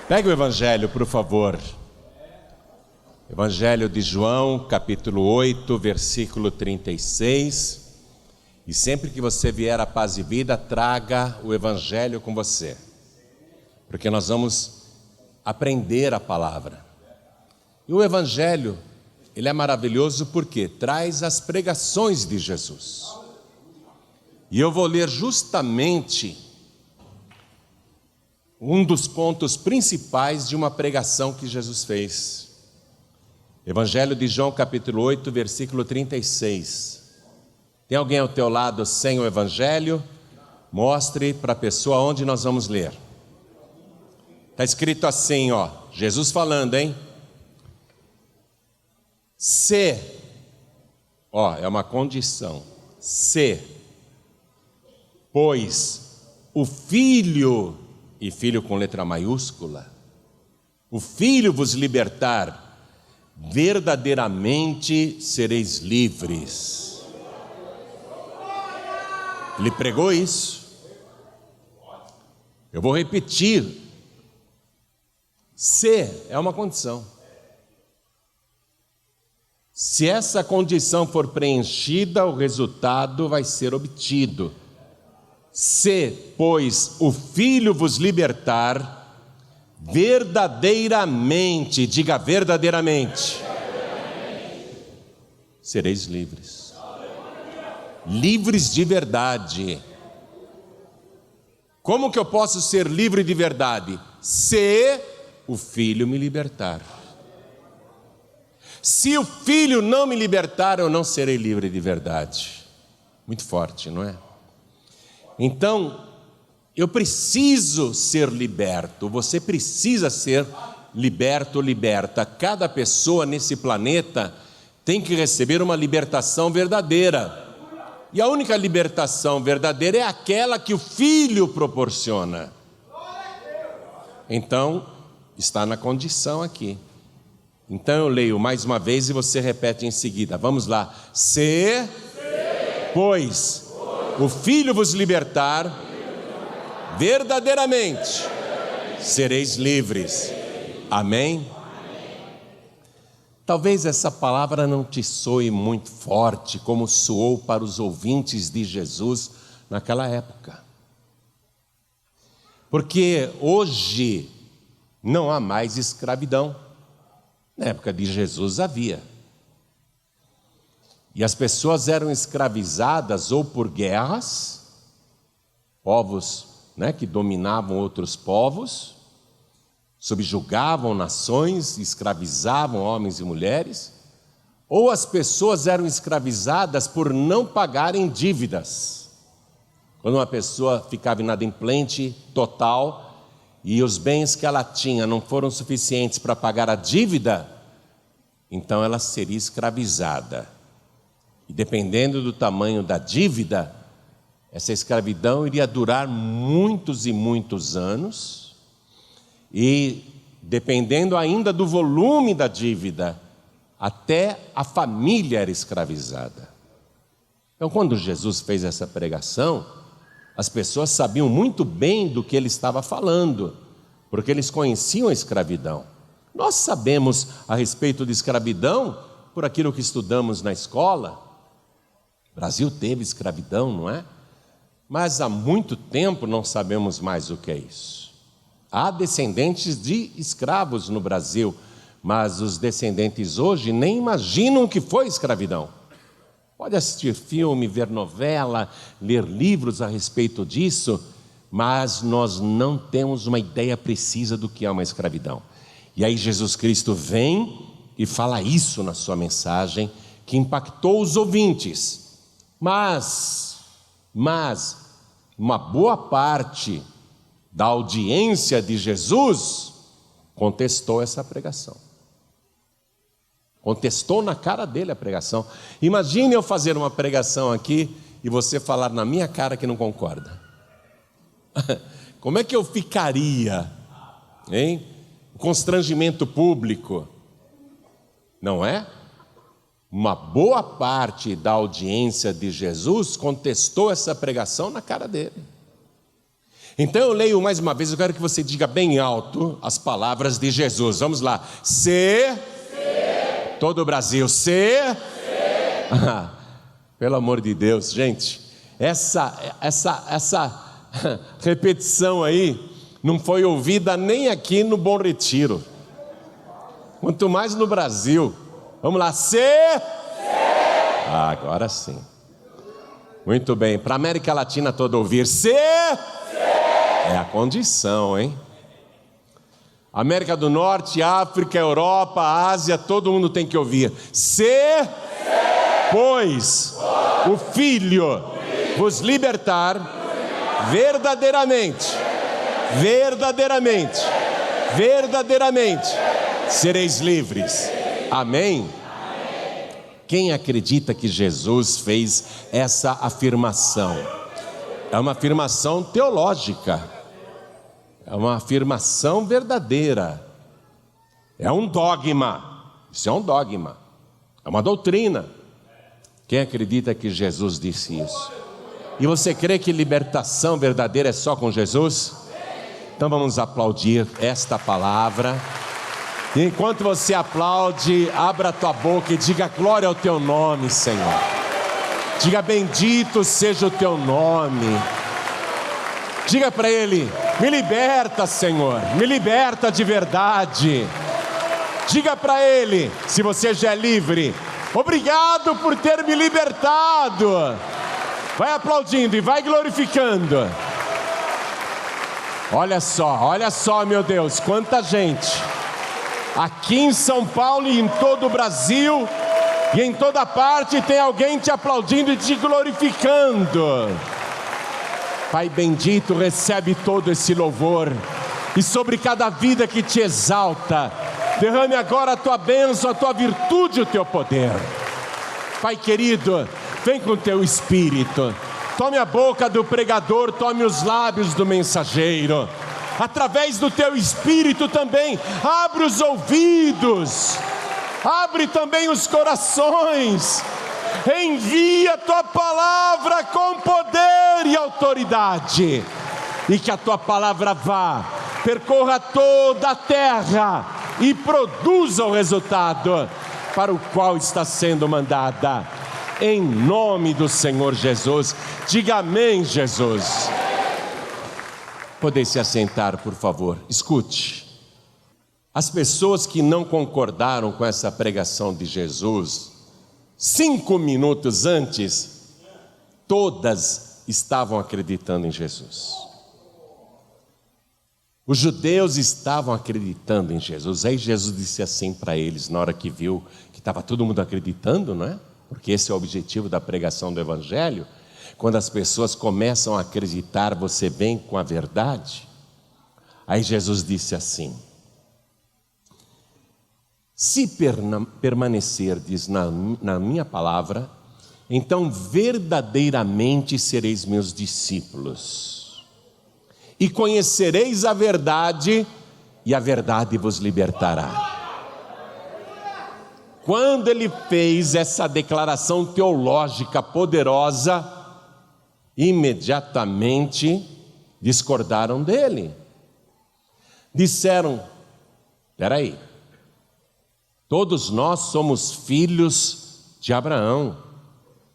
Pegue o Evangelho, por favor. Evangelho de João, capítulo 8, versículo 36. E sempre que você vier à Paz e Vida, traga o Evangelho com você, porque nós vamos aprender a palavra. E o Evangelho, ele é maravilhoso porque traz as pregações de Jesus. E eu vou ler justamente um dos pontos principais de uma pregação que Jesus fez. Evangelho de João, capítulo 8, versículo 36. Tem alguém ao teu lado sem o Evangelho? Mostre para a pessoa onde nós vamos ler. Está escrito assim, ó, Jesus falando, hein? Se, ó, é uma condição, se, pois o Filho, e Filho com letra maiúscula, o Filho vos libertar, verdadeiramente sereis livres. Ele pregou isso. Eu vou repetir. Se é uma condição. Se essa condição for preenchida, o resultado vai ser obtido. Se, pois, o Filho vos libertar, verdadeiramente, diga verdadeiramente, sereis livres. Livres de verdade. Como que eu posso ser livre de verdade? Se o Filho me libertar. Se o Filho não me libertar, eu não serei livre de verdade. Muito forte, não é? Então, eu preciso ser liberto, você precisa ser liberto ou liberta. Cada pessoa nesse planeta tem que receber uma libertação verdadeira. E a única libertação verdadeira é aquela que o Filho proporciona. Então, está na condição aqui. Então eu leio mais uma vez e você repete em seguida. Vamos lá. Se, pois, o Filho vos libertar, verdadeiramente sereis livres. Amém? Talvez essa palavra não te soe muito forte, como soou para os ouvintes de Jesus naquela época. Porque hoje não há mais escravidão. Na época de Jesus havia. E as pessoas eram escravizadas ou por guerras, povos, que dominavam outros povos, subjugavam nações, escravizavam homens e mulheres, ou as pessoas eram escravizadas por não pagarem dívidas. Quando uma pessoa ficava inadimplente total e os bens que ela tinha não foram suficientes para pagar a dívida, então ela seria escravizada. E dependendo do tamanho da dívida, essa escravidão iria durar muitos e muitos anos, e dependendo ainda do volume da dívida, até a família era escravizada. Então, quando Jesus fez essa pregação, as pessoas sabiam muito bem do que ele estava falando, porque eles conheciam a escravidão. Nós sabemos a respeito de escravidão por aquilo que estudamos na escola. O Brasil teve escravidão, não é? Mas há muito tempo não sabemos mais o que é isso. Há descendentes de escravos no Brasil, mas os descendentes hoje nem imaginam o que foi escravidão. Pode assistir filme, ver novela, ler livros a respeito disso, mas nós não temos uma ideia precisa do que é uma escravidão. E aí Jesus Cristo vem e fala isso na sua mensagem, que impactou os ouvintes. Mas uma boa parte da audiência de Jesus contestou essa pregação. Contestou na cara dele a pregação. Imagine eu fazer uma pregação aqui e você falar na minha cara que não concorda. Como é que eu ficaria? Hein? Constrangimento público. Não é? Uma boa parte da audiência de Jesus contestou essa pregação na cara dele. Então eu leio mais uma vez, eu quero que você diga bem alto as palavras de Jesus. Vamos lá. Todo o Brasil. Pelo amor de Deus, gente, essa repetição aí não foi ouvida nem aqui no Bom Retiro, quanto mais no Brasil. Vamos lá, agora sim. Muito bem, para a América Latina toda ouvir, é a condição, hein? América do Norte, África, Europa, Ásia, todo mundo tem que ouvir. Pois o Filho vos libertar, verdadeiramente, sereis livres. Amém? Quem acredita que Jesus fez essa afirmação? É uma afirmação teológica, é uma afirmação verdadeira, é um dogma, isso é um dogma, é uma doutrina. Quem acredita que Jesus disse isso? E você crê que libertação verdadeira é só com Jesus? Então vamos aplaudir esta palavra. E enquanto você aplaude, abra a tua boca e diga glória ao teu nome, Senhor. Diga bendito seja o teu nome. Diga para Ele, me liberta, Senhor, me liberta de verdade. Diga para Ele, se você já é livre, obrigado por ter me libertado. Vai aplaudindo e vai glorificando. Olha só, meu Deus, quanta gente. Aqui em São Paulo e em todo o Brasil e em toda parte tem alguém te aplaudindo e te glorificando. Pai bendito, recebe todo esse louvor e sobre cada vida que te exalta, derrame agora a tua bênção, a tua virtude, o teu poder. Pai querido, vem com o teu Espírito, tome a boca do pregador, tome os lábios do mensageiro, através do teu Espírito também, abre os ouvidos, abre também os corações, envia a tua palavra com poder e autoridade, e que a tua palavra vá, percorra toda a terra e produza o resultado para o qual está sendo mandada, em nome do Senhor Jesus. Diga amém, Jesus. Podem se assentar, por favor. Escute. As pessoas que não concordaram com essa pregação de Jesus, 5 minutos antes, todas estavam acreditando em Jesus. Os judeus estavam acreditando em Jesus. Aí Jesus disse assim para eles, na hora que viu que estava todo mundo acreditando, não é? Porque esse é o objetivo da pregação do Evangelho. Quando as pessoas começam a acreditar, você vem com a verdade. Aí Jesus disse assim: se permanecerdes na minha palavra, então verdadeiramente sereis meus discípulos, e conhecereis a verdade, e a verdade vos libertará. Quando ele fez essa declaração teológica poderosa, imediatamente discordaram dele. Disseram: espera aí, todos nós somos filhos de Abraão,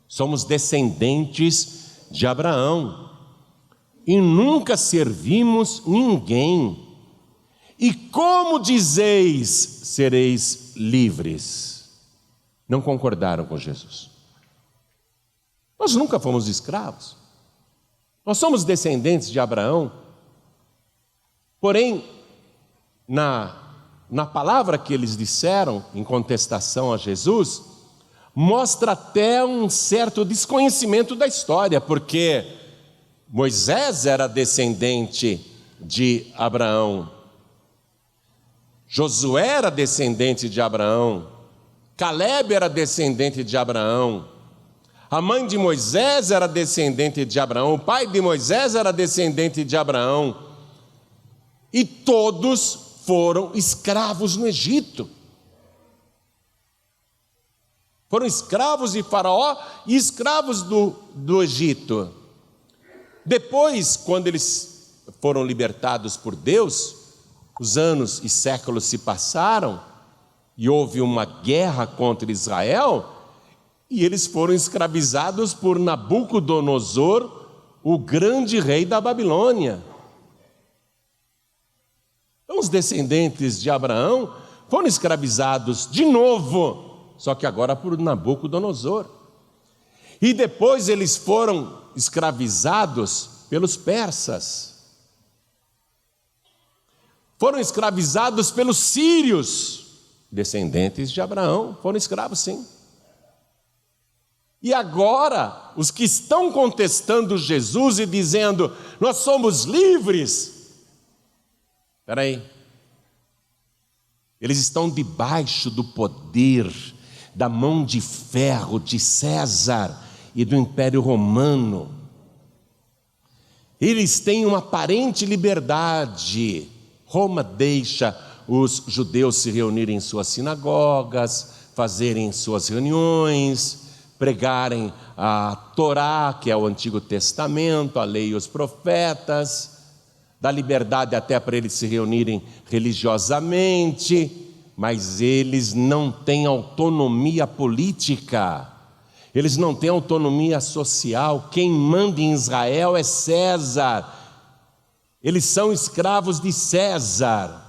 somos descendentes de Abraão, e nunca servimos ninguém. E como dizeis, sereis livres? Não concordaram com Jesus. Nós nunca fomos escravos. Nós somos descendentes de Abraão. Porém, na palavra que eles disseram em contestação a Jesus, mostra até um certo desconhecimento da história, porque Moisés era descendente de Abraão, Josué era descendente de Abraão, Caleb era descendente de Abraão, a mãe de Moisés era descendente de Abraão, o pai de Moisés era descendente de Abraão, e todos foram escravos no Egito. Foram escravos de Faraó e escravos do Egito. Depois, quando eles foram libertados por Deus, os anos e séculos se passaram e houve uma guerra contra Israel e eles foram escravizados por Nabucodonosor, o grande rei da Babilônia. Então os descendentes de Abraão foram escravizados de novo, só que agora por Nabucodonosor. E depois eles foram escravizados pelos persas. Foram escravizados pelos sírios, descendentes de Abraão, foram escravos sim. E agora, os que estão contestando Jesus e dizendo, nós somos livres. Espera aí. Eles estão debaixo do poder, da mão de ferro de César e do Império Romano. Eles têm uma aparente liberdade. Roma deixa os judeus se reunirem em suas sinagogas, fazerem suas reuniões, pregarem a Torá, que é o Antigo Testamento, a lei e os profetas, dá liberdade até para eles se reunirem religiosamente, mas eles não têm autonomia política, eles não têm autonomia social. Quem manda em Israel é César, eles são escravos de César.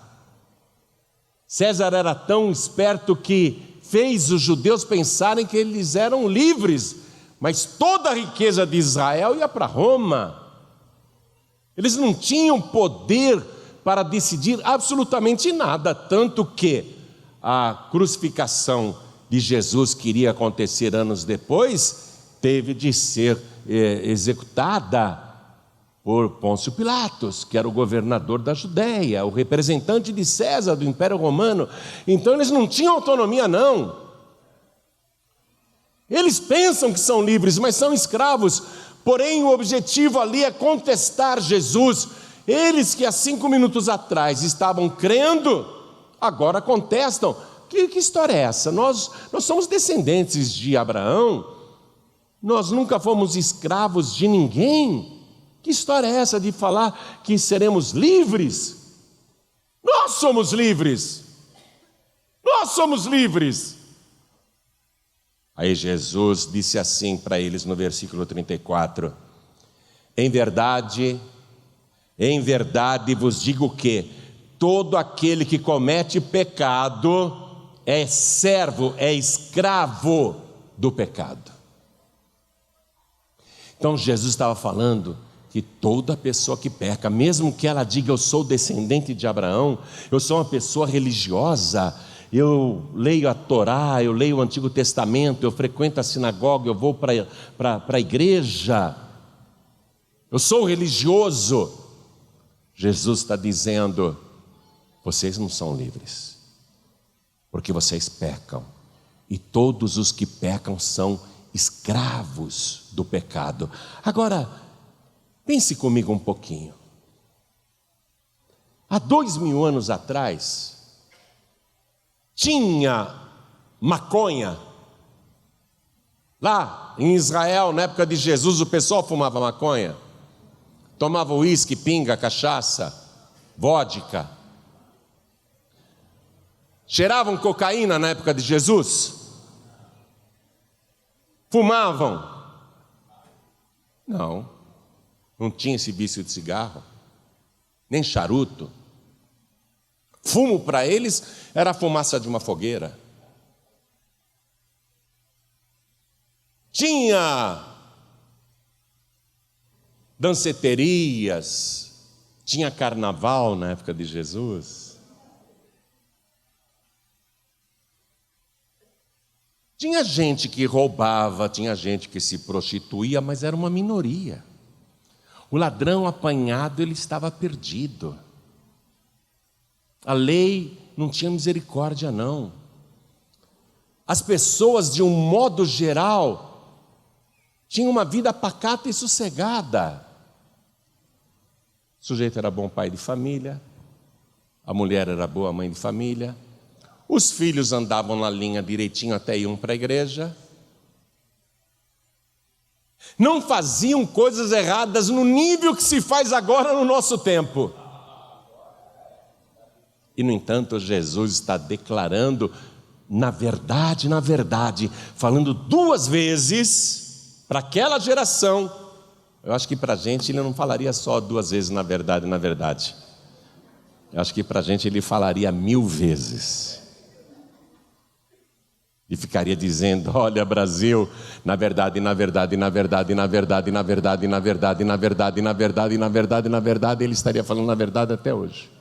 César era tão esperto que fez os judeus pensarem que eles eram livres, mas toda a riqueza de Israel ia para Roma. Eles não tinham poder para decidir absolutamente nada, tanto que a crucificação de Jesus, que iria acontecer anos depois, teve de ser executada por Pôncio Pilatos, que era o governador da Judéia, o representante de César, do Império Romano. Então eles não tinham autonomia não. Eles pensam que são livres, mas são escravos. Porém o objetivo ali é contestar Jesus. Eles que há 5 minutos atrás estavam crendo, agora contestam. Que história é essa? Nós somos descendentes de Abraão, nós nunca fomos escravos de ninguém. Que história é essa de falar que seremos livres? Nós somos livres. Nós somos livres. Aí Jesus disse assim para eles no versículo 34: em verdade vos digo que todo aquele que comete pecado é servo, é escravo do pecado. Então Jesus estava falando que toda pessoa que peca, mesmo que ela diga eu sou descendente de Abraão, eu sou uma pessoa religiosa, eu leio a Torá, eu leio o Antigo Testamento, eu frequento a sinagoga, eu vou para a igreja, eu sou religioso. Jesus está dizendo, vocês não são livres, porque vocês pecam, e todos os que pecam são escravos do pecado. Agora, pense comigo um pouquinho. Há 2000 anos atrás, tinha maconha. Lá em Israel, na época de Jesus, o pessoal fumava maconha. Tomava uísque, pinga, cachaça, vodka. Cheiravam cocaína na época de Jesus? Fumavam? Não tinha esse vício de cigarro, nem charuto. Fumo para eles era a fumaça de uma fogueira. Tinha danceterias, tinha carnaval na época de Jesus. Tinha gente que roubava, tinha gente que se prostituía, mas era uma minoria. O ladrão apanhado, ele estava perdido. A lei não tinha misericórdia, não. As pessoas, de um modo geral, tinham uma vida pacata e sossegada. O sujeito era bom pai de família, a mulher era boa mãe de família, os filhos andavam na linha direitinho até iam para a igreja. não faziam coisas erradas no nível que se faz agora no nosso tempo. E no entanto, Jesus está declarando, na verdade, falando duas vezes para aquela geração. Eu acho que para a gente ele não falaria só duas vezes na verdade. Eu acho que para a gente ele falaria 1000 vezes. E ficaria dizendo: olha, Brasil, na verdade, ele estaria falando na verdade até hoje.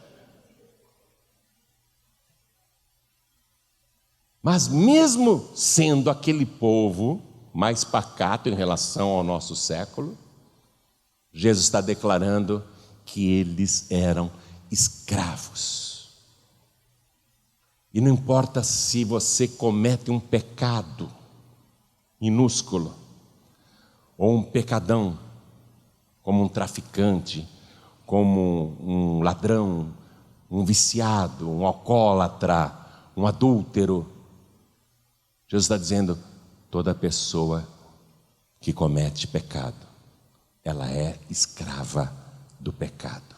Mas mesmo sendo aquele povo mais pacato em relação ao nosso século, Jesus está declarando que eles eram escravos. E não importa se você comete um pecado minúsculo, ou um pecadão, como um traficante, como um ladrão, um viciado, um alcoólatra, um adúltero. Jesus está dizendo: toda pessoa que comete pecado, ela é escrava do pecado.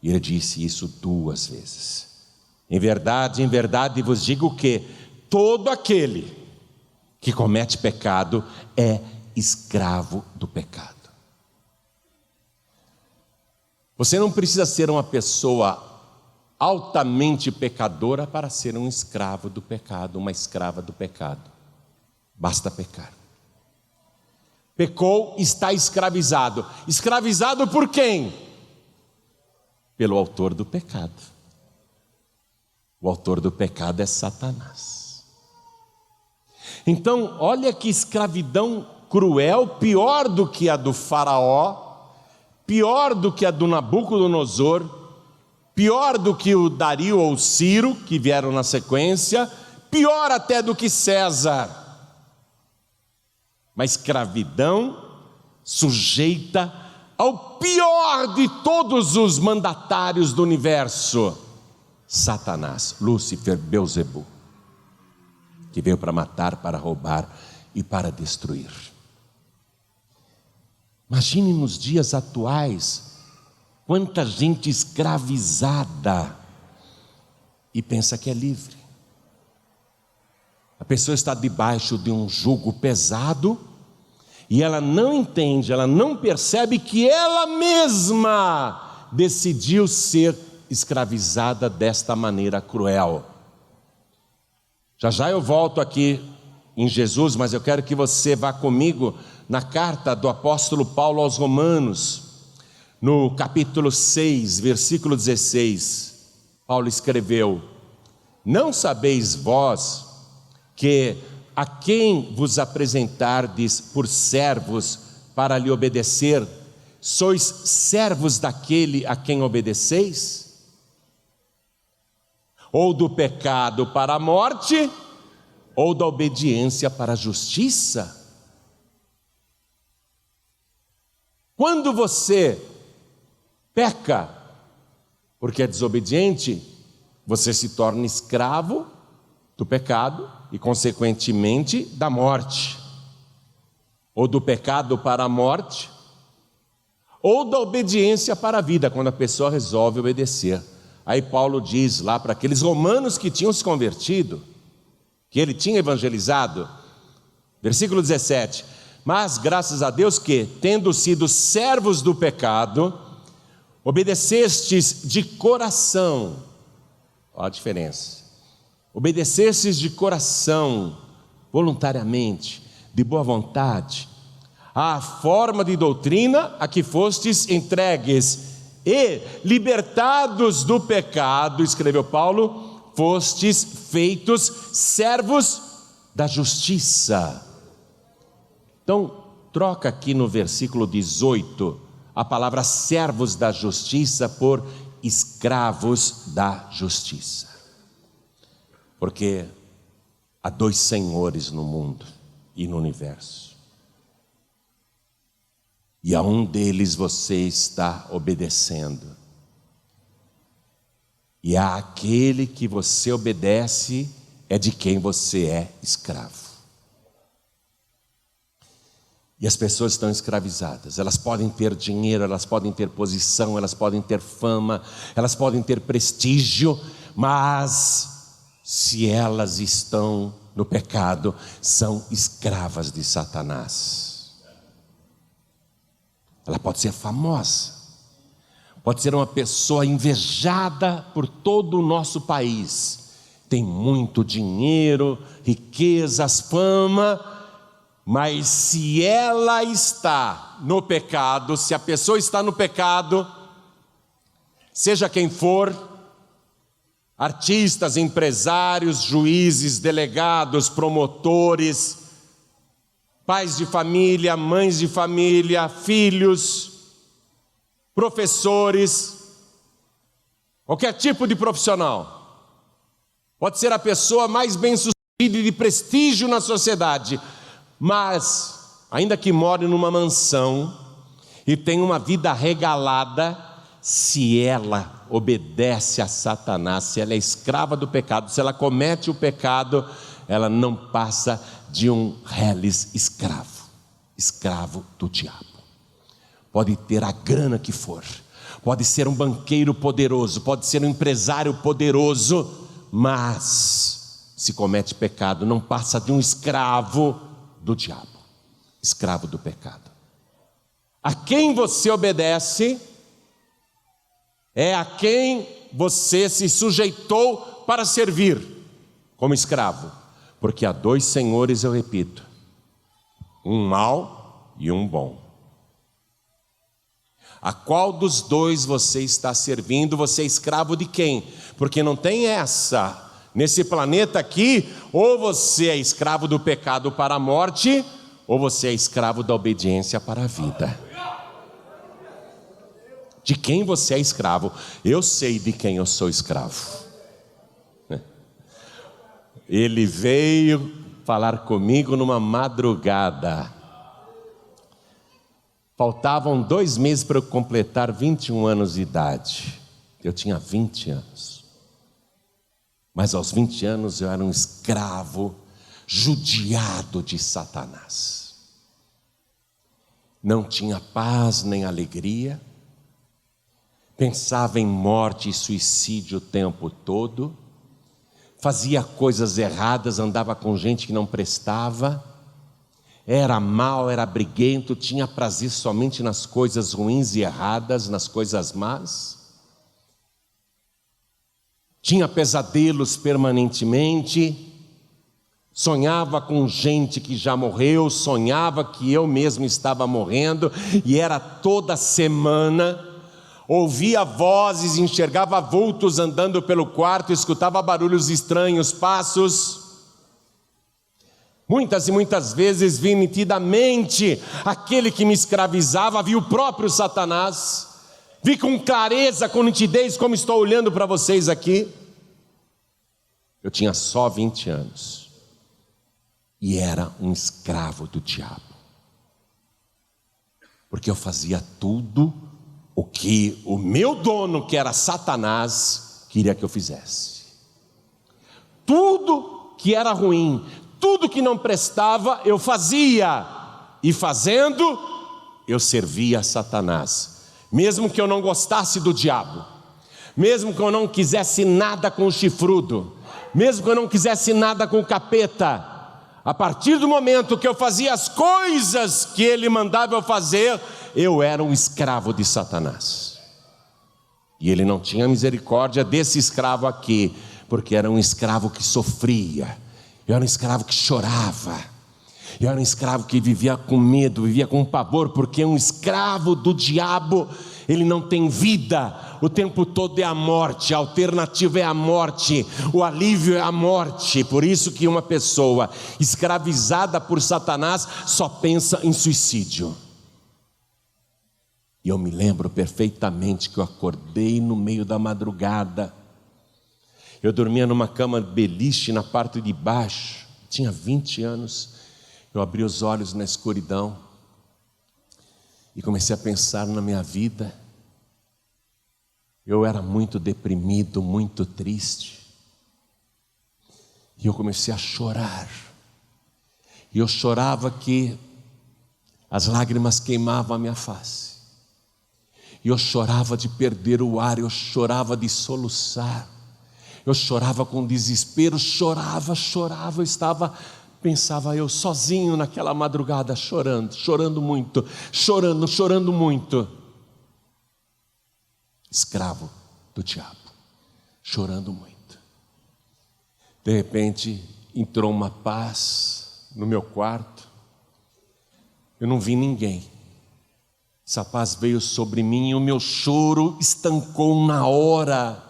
E ele disse isso 2 vezes. Em verdade vos digo que todo aquele que comete pecado é escravo do pecado. Você não precisa ser uma pessoa altamente pecadora para ser um escravo do pecado, uma escrava do pecado. Basta pecar. Pecou, está escravizado. Escravizado por quem? Pelo autor do pecado. O autor do pecado é Satanás. Então, olha que escravidão cruel, pior do que a do faraó, pior do que a do Nabucodonosor, pior do que o Dario ou Ciro, que vieram na sequência, pior até do que César. Uma escravidão sujeita ao pior de todos os mandatários do universo, Satanás, Lúcifer, Beelzebul, que veio para matar, para roubar e para destruir. Imagine nos dias atuais, quanta gente escravizada e pensa que é livre. A pessoa está debaixo de um jugo pesado e ela não entende, ela não percebe que ela mesma decidiu ser escravizada desta maneira cruel. Já eu volto aqui em Jesus, mas eu quero que você vá comigo na carta do apóstolo Paulo aos Romanos, no capítulo 6, versículo 16. Paulo escreveu: não sabeis vós que a quem vos apresentardes por servos para lhe obedecer, sois servos daquele a quem obedeceis? Ou do pecado para a morte, ou da obediência para a justiça? Quando você peca porque é desobediente, você se torna escravo do pecado e, consequentemente, da morte. Ou do pecado para a morte, ou da obediência para a vida, quando a pessoa resolve obedecer. Aí Paulo diz lá para aqueles romanos que tinham se convertido, que ele tinha evangelizado, versículo 17: mas graças a Deus que, tendo sido servos do pecado, obedecestes de coração. Olha a diferença. Obedecestes de coração, voluntariamente, de boa vontade, à forma de doutrina a que fostes entregues, e libertados do pecado, escreveu Paulo, fostes feitos servos da justiça. Então, troca aqui no versículo 18 a palavra servos da justiça por escravos da justiça. Porque há 2 senhores no mundo e no universo. E a um deles você está obedecendo. E àquele que você obedece é de quem você é escravo. E as pessoas estão escravizadas. Elas podem ter dinheiro, elas podem ter posição, elas podem ter fama, elas podem ter prestígio, mas se elas estão no pecado, são escravas de Satanás. Ela pode ser famosa, pode ser uma pessoa invejada por todo o nosso país, tem muito dinheiro, riquezas, fama, mas se ela está no pecado, se a pessoa está no pecado, seja quem for, artistas, empresários, juízes, delegados, promotores, pais de família, mães de família, filhos, professores, qualquer tipo de profissional, pode ser a pessoa mais bem-sucedida e de prestígio na sociedade, mas, ainda que more numa mansão e tenha uma vida regalada, se ela obedece a Satanás, se ela é escrava do pecado, se ela comete o pecado, ela não passa de um reles escravo, escravo do diabo. Pode ter a grana que for, pode ser um banqueiro poderoso, pode ser um empresário poderoso, mas se comete pecado, não passa de um escravo do diabo, escravo do pecado. A quem você obedece é a quem você se sujeitou para servir como escravo, porque há dois senhores, eu repito, um mau e um bom. A qual dos dois você está servindo? Você é escravo de quem? Porque não tem essa. Nesse planeta aqui, ou você é escravo do pecado para a morte, ou você é escravo da obediência para a vida. De quem você é escravo? Eu sei de quem eu sou escravo. Ele veio falar comigo numa madrugada. Faltavam 2 meses para eu completar 21 anos de idade. Eu tinha 20 anos. Mas aos 20 anos eu era um escravo, judiado de Satanás. Não tinha paz nem alegria. Pensava em morte e suicídio o tempo todo. Fazia coisas erradas, andava com gente que não prestava. Era mau, era briguento, tinha prazer somente nas coisas ruins e erradas, nas coisas más. Tinha pesadelos permanentemente, sonhava com gente que já morreu, sonhava que eu mesmo estava morrendo, e era toda semana, ouvia vozes, enxergava vultos andando pelo quarto, escutava barulhos estranhos, passos. Muitas e muitas vezes vi nitidamente aquele que me escravizava, vi o próprio Satanás. Vi com clareza, com nitidez, como estou olhando para vocês aqui. Eu tinha só 20 anos. E era um escravo do diabo. Porque eu fazia tudo o que o meu dono, que era Satanás, queria que eu fizesse. Tudo que era ruim, tudo que não prestava, eu fazia. E fazendo, eu servia a Satanás. Mesmo que eu não gostasse do diabo, mesmo que eu não quisesse nada com o chifrudo, mesmo que eu não quisesse nada com o capeta, a partir do momento que eu fazia as coisas que ele mandava eu fazer, eu era um escravo de Satanás. E ele não tinha misericórdia desse escravo aqui, porque era um escravo que sofria, eu era um escravo que chorava, eu era um escravo que vivia com medo, vivia com pavor, porque um escravo do diabo, ele não tem vida, o tempo todo é a morte, a alternativa é a morte, o alívio é a morte. Por isso que uma pessoa escravizada por Satanás só pensa em suicídio. E eu me lembro perfeitamente que eu acordei no meio da madrugada, eu dormia numa cama beliche na parte de baixo, tinha 20 anos, eu abri os olhos na escuridão e comecei a pensar na minha vida. Eu era muito deprimido, muito triste. E eu comecei a chorar. E eu chorava que As lágrimas queimavam a minha face. E eu chorava de perder o ar, eu chorava de soluçar. Eu chorava com desespero, chorava, pensava eu sozinho naquela madrugada, chorando muito, chorando muito. Escravo do diabo, chorando muito. De repente, entrou uma paz no meu quarto. Eu não vi ninguém. Essa paz veio sobre mim e o meu choro estancou na hora.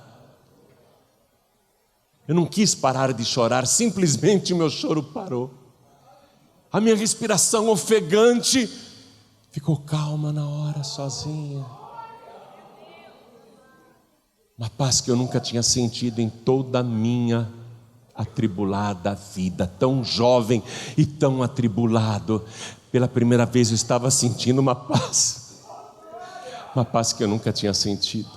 Eu não quis parar de chorar, simplesmente o meu choro parou. A minha respiração ofegante ficou calma na hora, sozinha. Uma paz que eu nunca tinha sentido em toda a minha atribulada vida, tão jovem e tão atribulado. Pela primeira vez eu estava sentindo uma paz que eu nunca tinha sentido.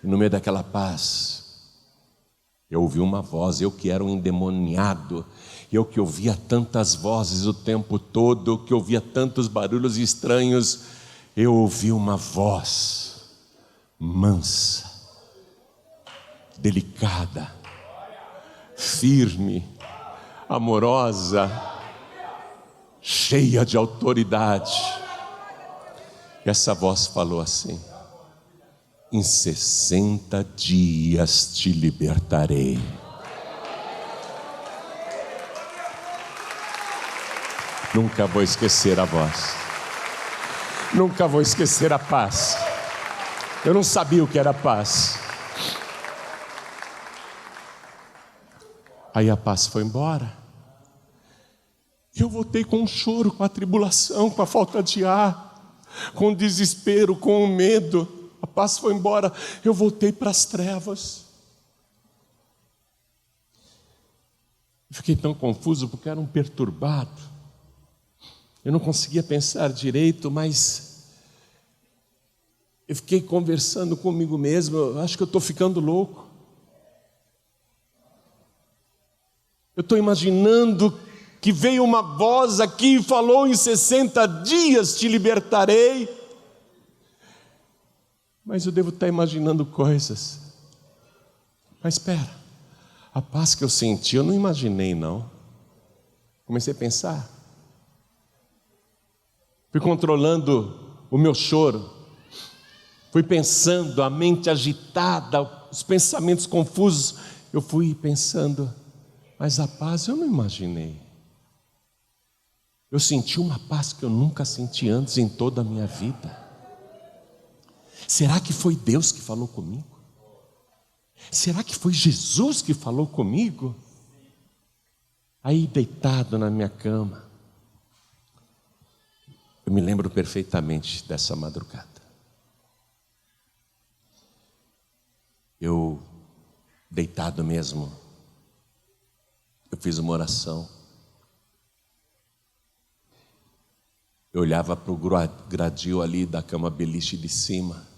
E no meio daquela paz, eu ouvi uma voz, eu que era um endemoniado, eu que ouvia tantas vozes o tempo todo, que ouvia tantos barulhos estranhos, eu ouvi uma voz mansa, delicada, firme, amorosa, cheia de autoridade. E essa voz falou assim: em 60 dias te libertarei. Nunca vou esquecer a voz. Nunca vou esquecer a paz. Eu não sabia o que era paz. Aí a paz foi embora. E eu voltei com o choro, com a tribulação, com a falta de ar, com o desespero, com o medo. A paz foi embora, eu voltei para as trevas. Eu fiquei tão confuso porque era um perturbado. Eu não conseguia pensar direito, mas eu fiquei conversando comigo mesmo. Eu acho que eu estou ficando louco. Eu estou imaginando que veio uma voz aqui e falou: em 60 dias te libertarei. Mas eu devo estar imaginando coisas. Mas espera, a paz que eu senti, eu não imaginei não. Comecei a pensar. Fui controlando o meu choro. Fui pensando, a mente agitada, os pensamentos confusos. Eu fui pensando, mas a paz eu não imaginei. Eu senti uma paz que eu nunca senti antes em toda a minha vida. Será que foi Deus que falou comigo? Será que foi Jesus que falou comigo? Aí deitado na minha cama, eu me lembro perfeitamente dessa madrugada. Eu, deitado mesmo, eu fiz uma oração. Eu olhava para o gradil ali da cama beliche de cima.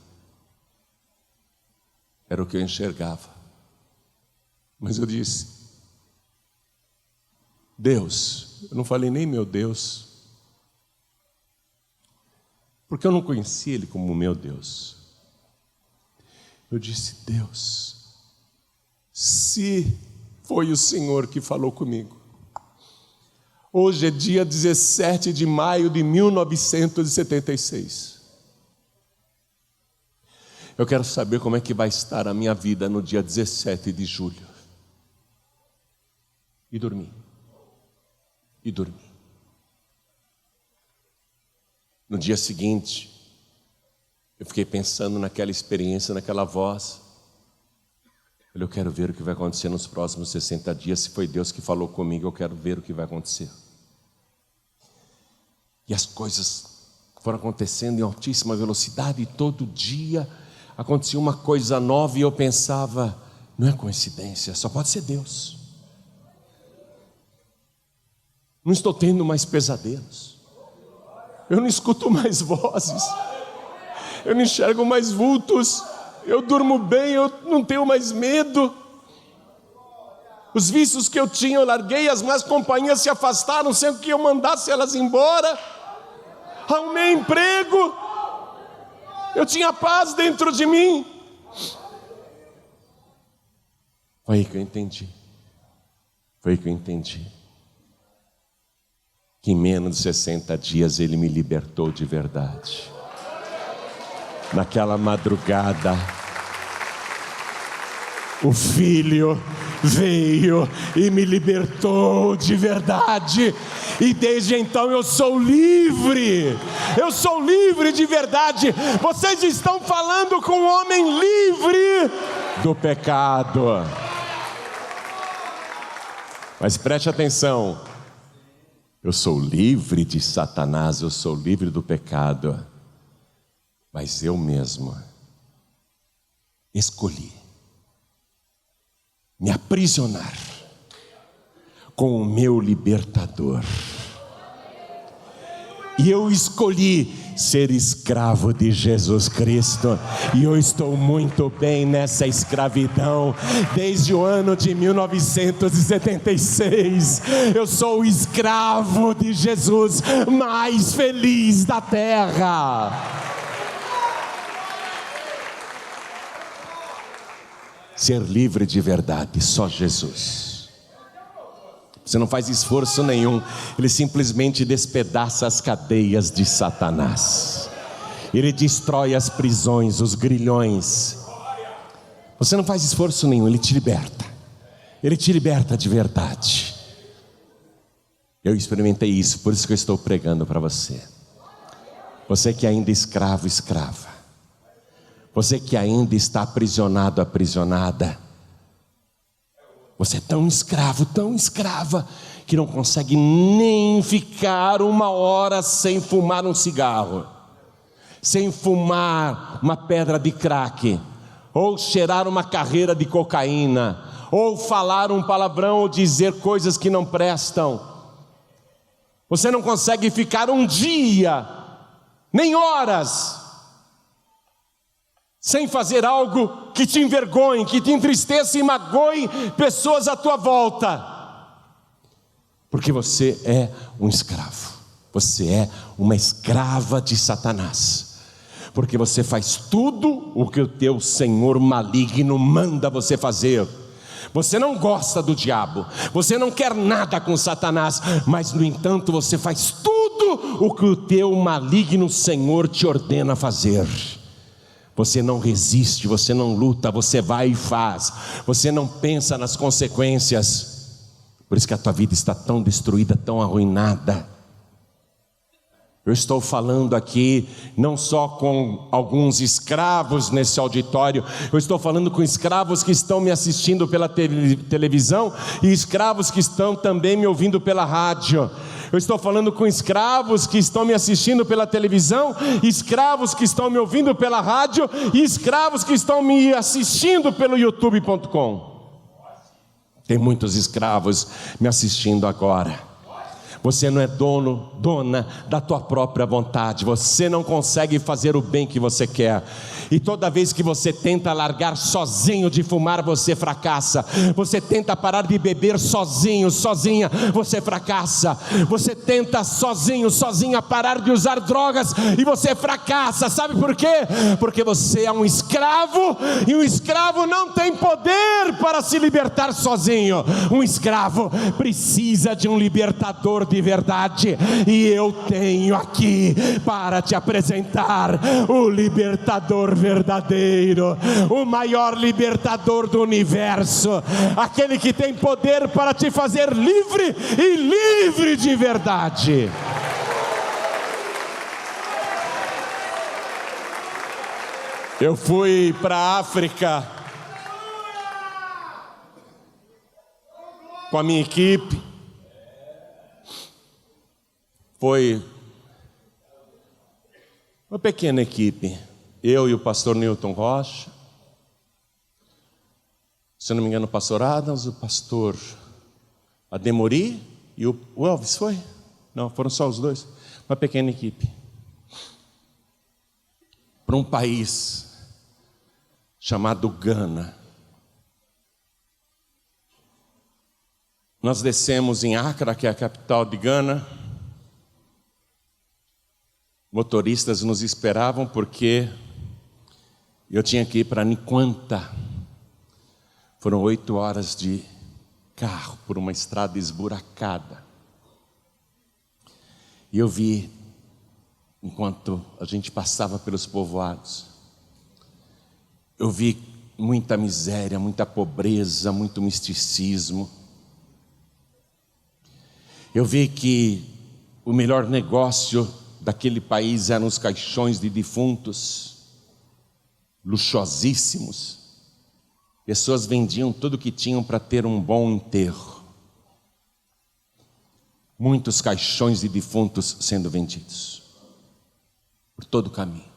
Era o que eu enxergava. Mas eu disse: Deus, eu não falei nem meu Deus, porque eu não conhecia Ele como meu Deus. Eu disse: Deus, se foi o Senhor que falou comigo, hoje é dia 17 de maio de 1976. Eu quero saber como é que vai estar a minha vida no dia 17 de julho. E dormi. No dia seguinte, eu fiquei pensando naquela experiência, naquela voz. Eu quero ver o que vai acontecer nos próximos 60 dias. Se foi Deus que falou comigo, eu quero ver o que vai acontecer. E as coisas foram acontecendo em altíssima velocidade, e todo dia acontecia uma coisa nova, e eu pensava: não é coincidência, só pode ser Deus. Não estou tendo mais pesadelos, eu não escuto mais vozes, eu não enxergo mais vultos, eu durmo bem, eu não tenho mais medo. Os vícios que eu tinha eu larguei, as más companhias se afastaram sem que eu mandasse elas embora. Arrumei emprego, eu tinha paz dentro de mim. Foi aí que eu entendi. Foi aí que eu entendi. Que em menos de 60 dias Ele me libertou de verdade. Naquela madrugada, o Filho veio e me libertou de verdade. E desde então eu sou livre. Eu sou livre de verdade. Vocês estão falando com um homem livre do pecado. Mas preste atenção. Eu sou livre de Satanás, eu sou livre do pecado. Mas eu mesmo escolhi me aprisionar com o meu libertador. E eu escolhi ser escravo de Jesus Cristo. E eu estou muito bem nessa escravidão. Desde o ano de 1976. Eu sou o escravo de Jesus mais feliz da terra. Ser livre de verdade, só Jesus. Você não faz esforço nenhum. Ele simplesmente despedaça as cadeias de Satanás. Ele destrói as prisões, os grilhões. Você não faz esforço nenhum, Ele te liberta. Ele te liberta de verdade. Eu experimentei isso, por isso que eu estou pregando para você. Você que ainda é escravo, escrava. Você que ainda está aprisionado, aprisionada. Você é tão escravo, tão escrava, que não consegue nem ficar 1 hora sem fumar um cigarro, sem fumar uma pedra de crack, ou cheirar uma carreira de cocaína, ou falar um palavrão, ou dizer coisas que não prestam. Você não consegue ficar um dia, nem horas, sem fazer algo que te envergonhe, que te entristeça e magoe pessoas à tua volta. Porque você é um escravo. Você é uma escrava de Satanás. Porque você faz tudo o que o teu senhor maligno manda você fazer. Você não gosta do diabo, você não quer nada com Satanás, mas no entanto você faz tudo o que o teu maligno senhor te ordena fazer. Você não resiste, você não luta, você vai e faz. Você não pensa nas consequências. Por isso que a tua vida está tão destruída, tão arruinada. Eu estou falando aqui não só com alguns escravos nesse auditório, eu estou falando com escravos que estão me assistindo pela televisão e escravos que estão também me ouvindo pela rádio. Eu estou falando com escravos que estão me assistindo pela televisão, escravos que estão me ouvindo pela rádio e escravos que estão me assistindo pelo youtube.com. Tem muitos escravos me assistindo agora. Você não é dona da tua própria vontade. Você não consegue fazer o bem que você quer. E toda vez que você tenta largar sozinho de fumar, você fracassa. Você tenta parar de beber sozinho, sozinha, você fracassa. Você tenta sozinho, sozinha parar de usar drogas e você fracassa. Sabe por quê? Porque você é um escravo e um escravo não tem poder para se libertar sozinho. Um escravo precisa de um libertador de verdade, e eu tenho aqui para te apresentar o libertador verdadeiro, o maior libertador do universo, aquele que tem poder para te fazer livre e livre de verdade. Eu fui para a África com a minha equipe. Foi uma pequena equipe, eu e o pastor Newton Rocha, se não me engano o pastor Adams, o pastor Ademori e o Elvis, foi? Não, foram só os dois, uma pequena equipe, para um país chamado Gana. Nós descemos em Accra, que é a capital de Gana. Motoristas nos esperavam porque eu tinha que ir para Nquanta. Foram 8 horas de carro por uma estrada esburacada. E eu vi, enquanto a gente passava pelos povoados, eu vi muita miséria, muita pobreza, muito misticismo. Eu vi que o melhor negócio daquele país eram os caixões de defuntos, luxuosíssimos. Pessoas vendiam tudo o que tinham para ter um bom enterro. Muitos caixões de defuntos sendo vendidos por todo o caminho.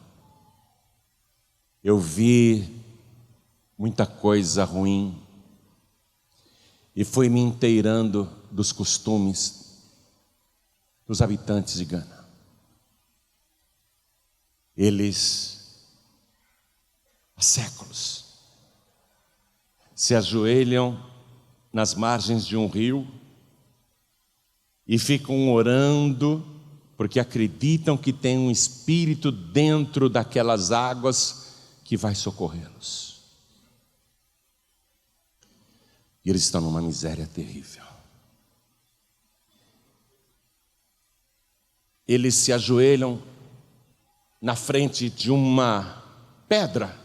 Eu vi muita coisa ruim e fui me inteirando dos costumes dos habitantes de Gana. Eles, há séculos, se ajoelham nas margens de um rio e ficam orando, porque acreditam que tem um espírito dentro daquelas águas que vai socorrê-los. E eles estão numa miséria terrível. Eles se ajoelham na frente de uma pedra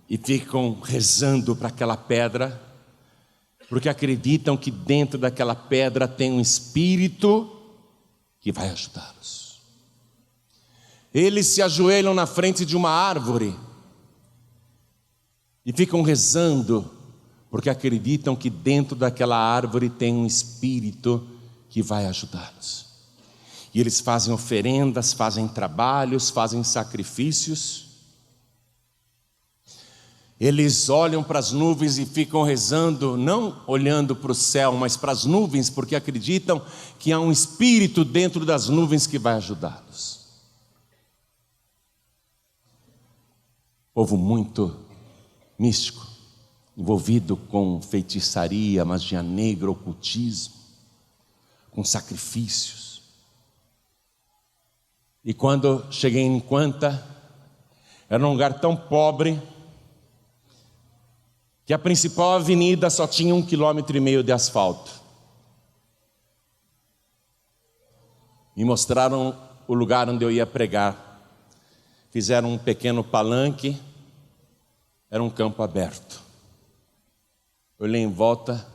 e ficam rezando para aquela pedra, porque acreditam que dentro daquela pedra tem um espírito que vai ajudá-los. Eles se ajoelham na frente de uma árvore e ficam rezando, porque acreditam que dentro daquela árvore tem um espírito que vai ajudá-los. E eles fazem oferendas, fazem trabalhos, fazem sacrifícios. Eles olham para as nuvens e ficam rezando, não olhando para o céu, mas para as nuvens, porque acreditam que há um espírito dentro das nuvens que vai ajudá-los. Povo muito místico, envolvido com feitiçaria, magia negra, ocultismo, com sacrifícios. E quando cheguei em Nquanta, era um lugar tão pobre que a principal avenida só tinha 1,5 km de asfalto. Me mostraram o lugar onde eu ia pregar. Fizeram um pequeno palanque, era um campo aberto. Olhei em volta,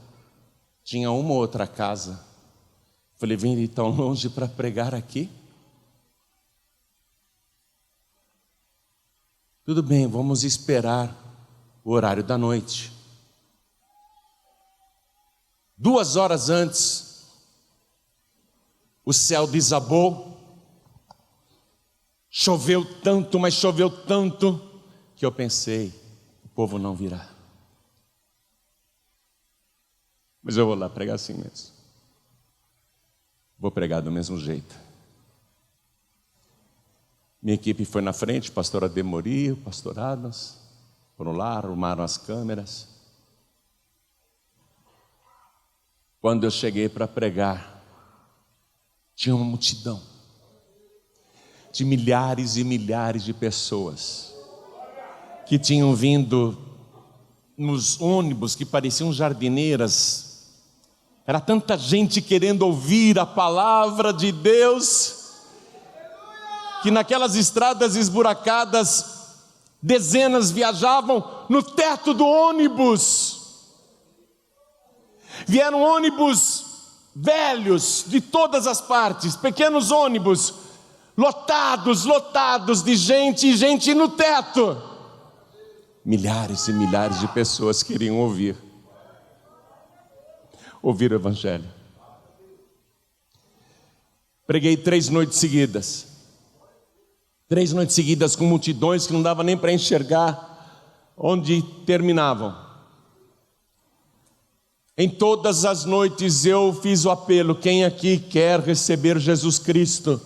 tinha uma ou outra casa. Falei, vim de tão longe para pregar aqui? Tudo bem, vamos esperar o horário da noite. 2 horas antes, o céu desabou, choveu tanto, mas choveu tanto, que eu pensei, o povo não virá. Mas eu vou lá pregar assim mesmo. Vou pregar do mesmo jeito. Minha equipe foi na frente, pastor Ademori, o pastor Adams, foram lá, arrumaram as câmeras. Quando eu cheguei para pregar, tinha uma multidão de milhares e milhares de pessoas que tinham vindo nos ônibus que pareciam jardineiras. Era tanta gente querendo ouvir a palavra de Deus, que naquelas estradas esburacadas, dezenas viajavam no teto do ônibus. Vieram ônibus velhos de todas as partes, pequenos ônibus, lotados de gente e gente no teto. Milhares e milhares de pessoas queriam ouvir o Evangelho. Preguei 3 noites seguidas. 3 noites seguidas com multidões que não dava nem para enxergar onde terminavam. Em todas as noites eu fiz o apelo: quem aqui quer receber Jesus Cristo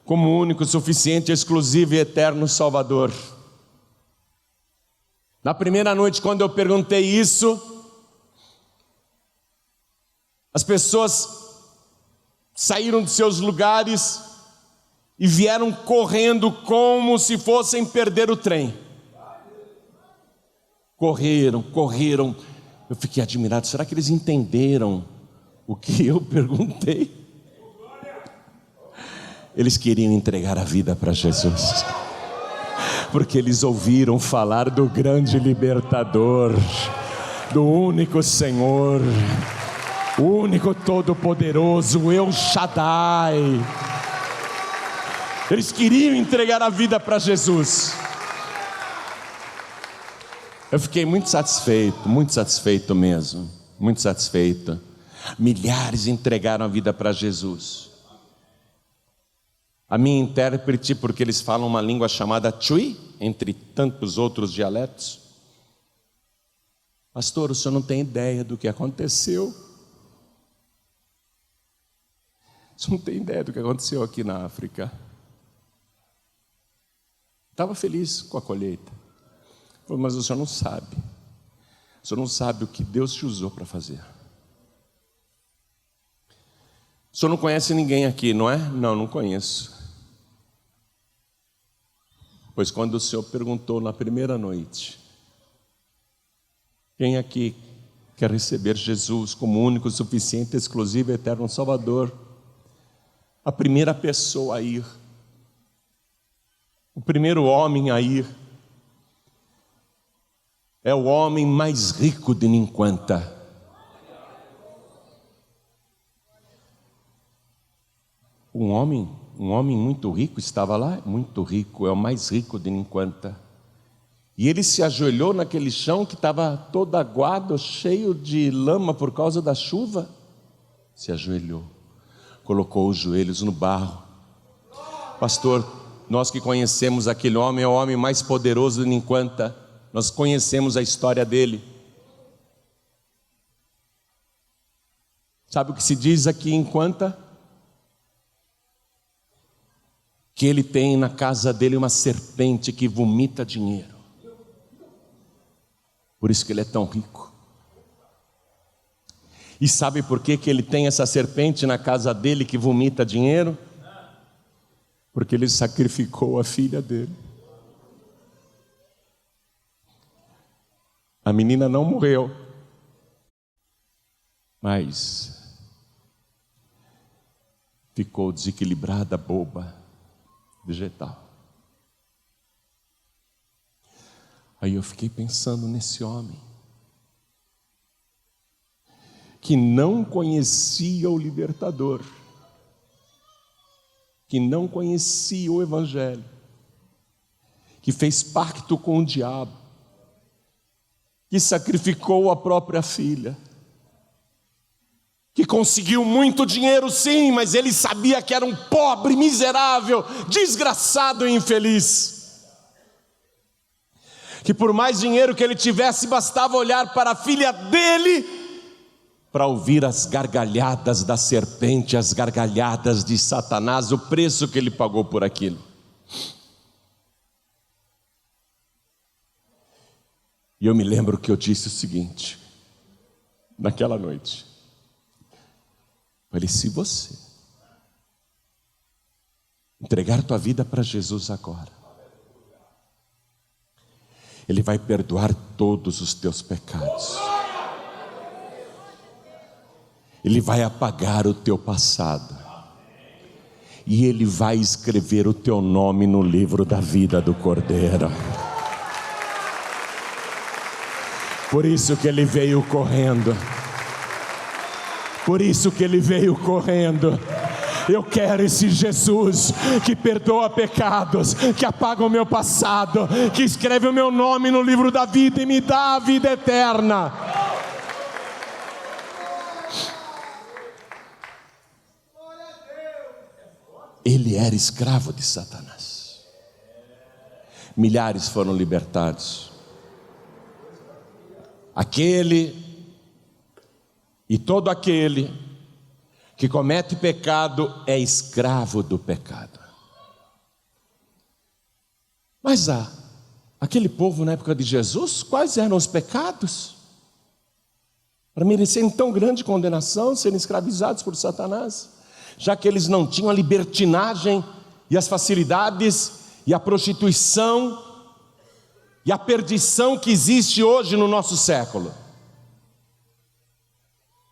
como único, suficiente, exclusivo e eterno Salvador? Na primeira noite, quando eu perguntei isso, As pessoas saíram de seus lugares e vieram correndo como se fossem perder o trem. Correram. Eu fiquei admirado, será que eles entenderam o que eu perguntei? Eles queriam entregar a vida para Jesus, porque eles ouviram falar do grande libertador, do único Senhor, o único todo-poderoso, o El Shaddai. Eles queriam entregar a vida para Jesus. Eu fiquei muito satisfeito mesmo, muito satisfeito. Milhares entregaram a vida para Jesus. A minha intérprete, porque eles falam uma língua chamada Twi, entre tantos outros dialetos. Pastor, o senhor não tem ideia do que aconteceu. O senhor não tem ideia do que aconteceu aqui na África. Estava feliz com a colheita. Falei, mas o senhor não sabe. O senhor não sabe o que Deus te usou para fazer. O senhor não conhece ninguém aqui, não é? Não conheço. Pois quando o senhor perguntou na primeira noite, quem aqui quer receber Jesus como único, suficiente, exclusivo, eterno Salvador? A primeira pessoa a ir, o primeiro homem a ir, é o homem mais rico de Ninquanta. Um homem muito rico estava lá, muito rico, é o mais rico de Ninquanta. E ele se ajoelhou naquele chão que estava todo aguado, cheio de lama por causa da chuva. Se ajoelhou, colocou os joelhos no barro. Pastor, nós que conhecemos aquele homem, é o homem mais poderoso de Ninquanta. Nós conhecemos a história dele. Sabe o que se diz aqui em Ninquanta? Que ele tem na casa dele uma serpente que vomita dinheiro. Por isso que ele é tão rico. E sabe por que ele tem essa serpente na casa dele que vomita dinheiro? Porque ele sacrificou a filha dele. A menina não morreu, mas ficou desequilibrada, boba, vegetal. Aí eu fiquei pensando nesse homem que não conhecia o libertador, que não conhecia o evangelho, que fez pacto com o diabo, que sacrificou a própria filha, que conseguiu muito dinheiro sim, mas ele sabia que era um pobre, miserável, desgraçado e infeliz, que por mais dinheiro que ele tivesse, bastava olhar para a filha dele para ouvir as gargalhadas da serpente, as gargalhadas de Satanás, o preço que ele pagou por aquilo. E eu me lembro que eu disse o seguinte, naquela noite, falei, se você entregar tua vida para Jesus agora, Ele vai perdoar todos os teus pecados, Ele vai apagar o teu passado, e Ele vai escrever o teu nome no livro da vida do Cordeiro. Por isso que ele veio correndo. Por isso que ele veio correndo. Eu quero esse Jesus que perdoa pecados, que apaga o meu passado, que escreve o meu nome no livro da vida e me dá a vida eterna. Ele era escravo de Satanás. Milhares foram libertados. Aquele e todo aquele que comete pecado é escravo do pecado. Mas aquele povo na época de Jesus, quais eram os pecados? para merecerem tão grande condenação, serem escravizados por Satanás, já que eles não tinham a libertinagem e as facilidades e a prostituição e a perdição que existe hoje no nosso século.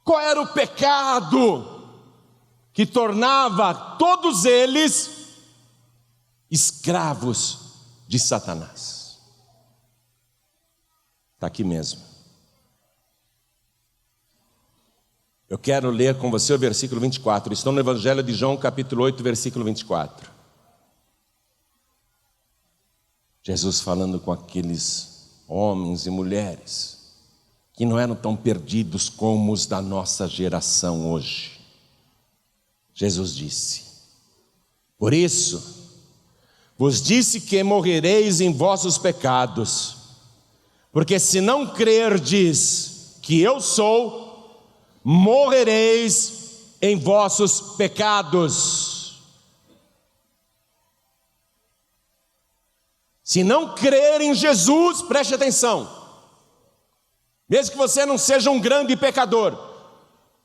Qual era o pecado que tornava todos eles escravos de Satanás? Está aqui mesmo. Eu quero ler com você o versículo 24. Estou no Evangelho de João, capítulo 8, versículo 24. Jesus falando com aqueles homens e mulheres que não eram tão perdidos como os da nossa geração hoje. Jesus disse: por isso vos disse que morrereis em vossos pecados, porque se não crerdes que eu sou, morrereis em vossos pecados. Se não crer em Jesus, preste atenção, mesmo que você não seja um grande pecador,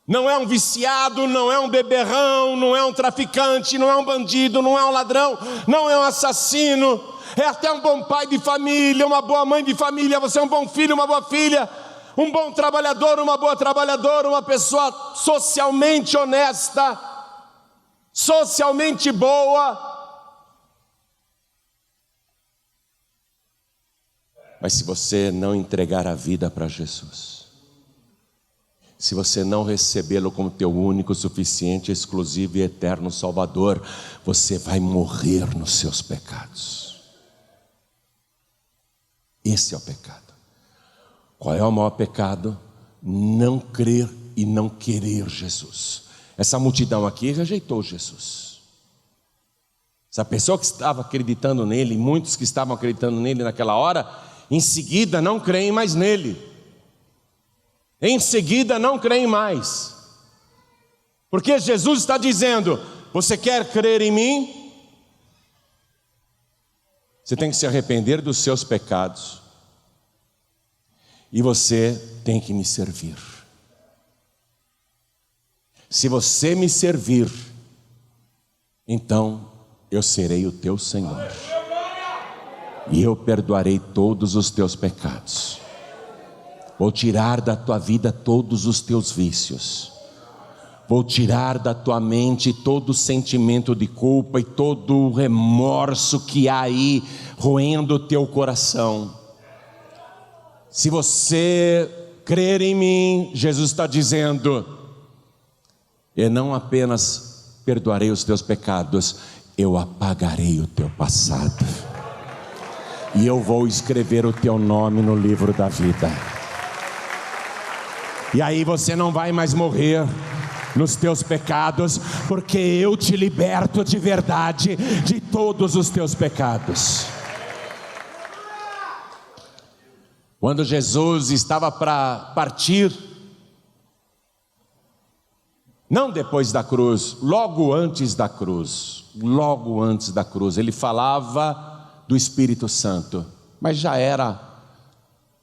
não é um viciado, não é um beberrão, não é um traficante, não é um bandido, não é um ladrão, não é um assassino, é até um bom pai de família, uma boa mãe de família, você é um bom filho, uma boa filha, um bom trabalhador, uma boa trabalhadora, uma pessoa socialmente honesta, socialmente boa. Mas se você não entregar a vida para Jesus, se você não recebê-lo como teu único, suficiente, exclusivo e eterno Salvador, você vai morrer nos seus pecados. Esse é o pecado. Qual é o maior pecado? Não crer e não querer Jesus. Essa multidão aqui rejeitou Jesus. Essa pessoa que estava acreditando nele, muitos que estavam acreditando nele naquela hora, em seguida não creem mais nele. Em seguida não creem mais. Porque Jesus está dizendo: você quer crer em mim? Você tem que se arrepender dos seus pecados. E você tem que me servir. Se você me servir, então eu serei o teu Senhor. E eu perdoarei todos os teus pecados. Vou tirar da tua vida todos os teus vícios. Vou tirar da tua mente todo o sentimento de culpa e todo o remorso que há aí roendo o teu coração. Se você crer em mim, Jesus está dizendo, eu não apenas perdoarei os teus pecados, eu apagarei o teu passado. E eu vou escrever o teu nome no livro da vida. E aí você não vai mais morrer nos teus pecados, porque eu te liberto de verdade de todos os teus pecados. Quando Jesus estava para partir, não depois da cruz, logo antes da cruz, ele falava do Espírito Santo, mas já era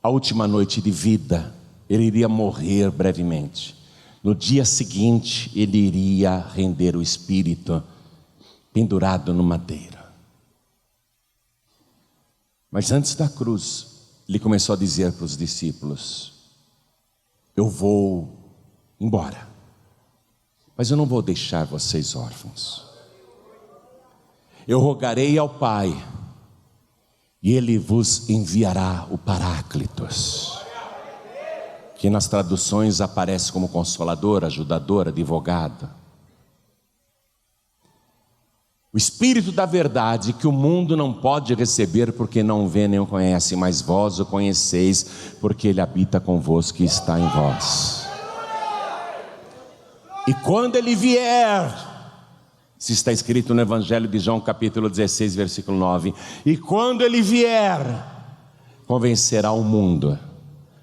a última noite de vida, ele iria morrer brevemente. No dia seguinte, ele iria render o Espírito, pendurado no madeiro. Mas antes da cruz, ele começou a dizer para os discípulos: eu vou embora, mas eu não vou deixar vocês órfãos. Eu rogarei ao Pai, e Ele vos enviará o Paráclitos, que nas traduções aparece como consolador, ajudador, advogado. O Espírito da verdade que o mundo não pode receber porque não vê nem o conhece, mas vós o conheceis porque Ele habita convosco e está em vós. E quando Ele vier, se está escrito no Evangelho de João capítulo 16 versículo 9, e quando Ele vier, convencerá o mundo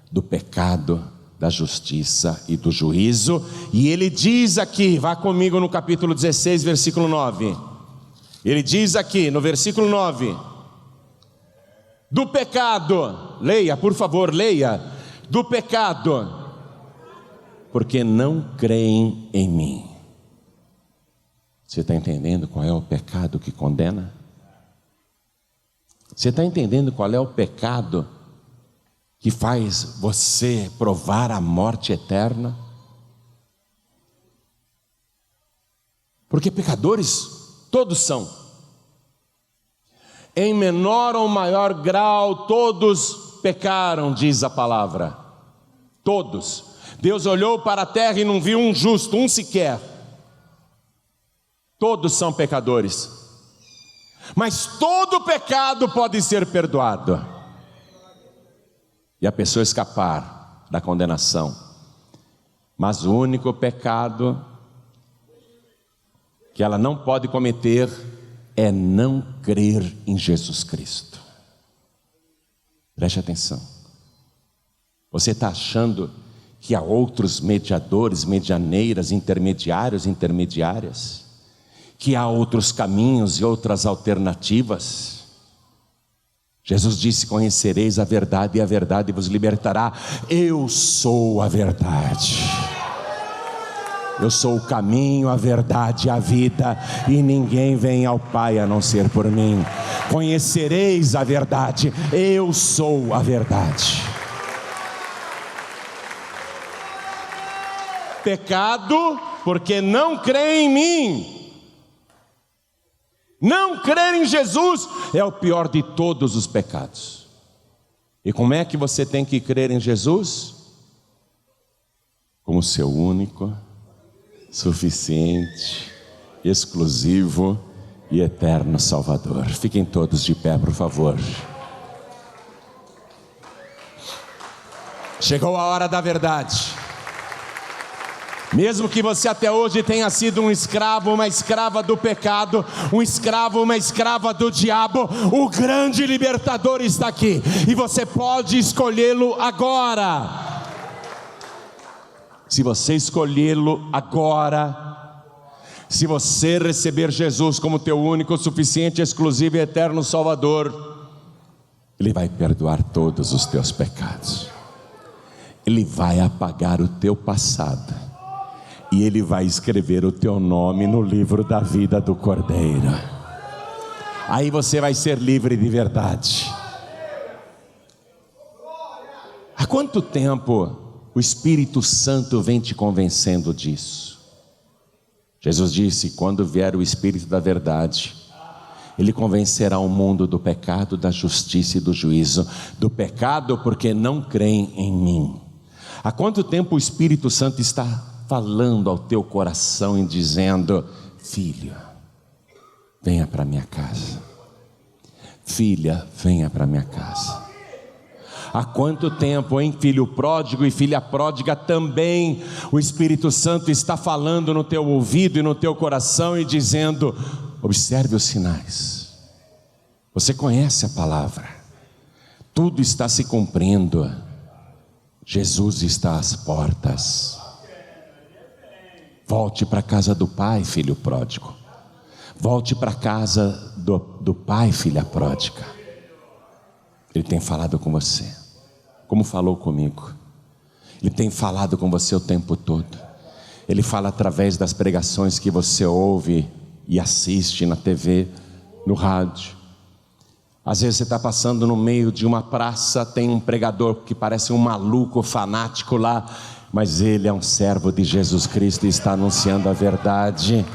do pecado, da justiça e do juízo. E Ele diz aqui, vá comigo no capítulo 16 versículo 9, ele diz aqui no versículo 9, do pecado, leia por favor, leia, do pecado, porque não creem em mim. Você está entendendo qual é o pecado que condena? Você está entendendo qual é o pecado que faz você provar a morte eterna? Porque pecadores todos são. Em menor ou maior grau, todos pecaram, diz a palavra. Todos. Deus olhou para a terra e não viu um justo, um sequer. Todos são pecadores. Mas todo pecado pode ser perdoado. E a pessoa escapar da condenação. Mas o único pecado que ela não pode cometer é não crer em Jesus Cristo. Preste atenção. Você está achando que há outros mediadores, medianeiras, intermediários, intermediárias? Que há outros caminhos e outras alternativas? Jesus disse: conhecereis a verdade e a verdade vos libertará. Eu sou a verdade. Eu sou o caminho, a verdade e a vida, e ninguém vem ao Pai a não ser por mim. Conhecereis a verdade, eu sou a verdade. Pecado, porque não crê em mim. Não crer em Jesus é o pior de todos os pecados. E como é que você tem que crer em Jesus? Como seu único, suficiente, exclusivo e eterno Salvador. Fiquem todos de pé, por favor. Chegou a hora da verdade. Mesmo que você até hoje tenha sido um escravo, uma escrava do pecado, um escravo, uma escrava do diabo, o grande libertador está aqui, e você pode escolhê-lo agora. Se você escolhê-lo agora, se você receber Jesus como teu único, suficiente, exclusivo e eterno Salvador, Ele vai perdoar todos os teus pecados. Ele vai apagar o teu passado, e Ele vai escrever o teu nome no livro da vida do Cordeiro. Aí você vai ser livre de verdade. Há quanto tempo o Espírito Santo vem te convencendo disso? Jesus disse: quando vier o Espírito da verdade, Ele convencerá o mundo do pecado, da justiça e do juízo. Do pecado porque não creem em mim. Há quanto tempo o Espírito Santo está falando ao teu coração e dizendo: filho, venha para minha casa. Filha, venha para minha casa. Há quanto tempo, hein, filho pródigo e filha pródiga, também o Espírito Santo está falando no teu ouvido e no teu coração e dizendo: observe os sinais. Você conhece a palavra, tudo está se cumprindo. Jesus está às portas. Volte para a casa do Pai, filho pródigo. Volte para a casa do Pai, filha pródiga. Ele tem falado com você, como falou comigo. Ele tem falado com você o tempo todo. Ele fala através das pregações que você ouve e assiste na TV, no rádio. Às vezes você está passando no meio de uma praça, tem um pregador que parece um maluco fanático lá, mas ele é um servo de Jesus Cristo e está anunciando a verdade.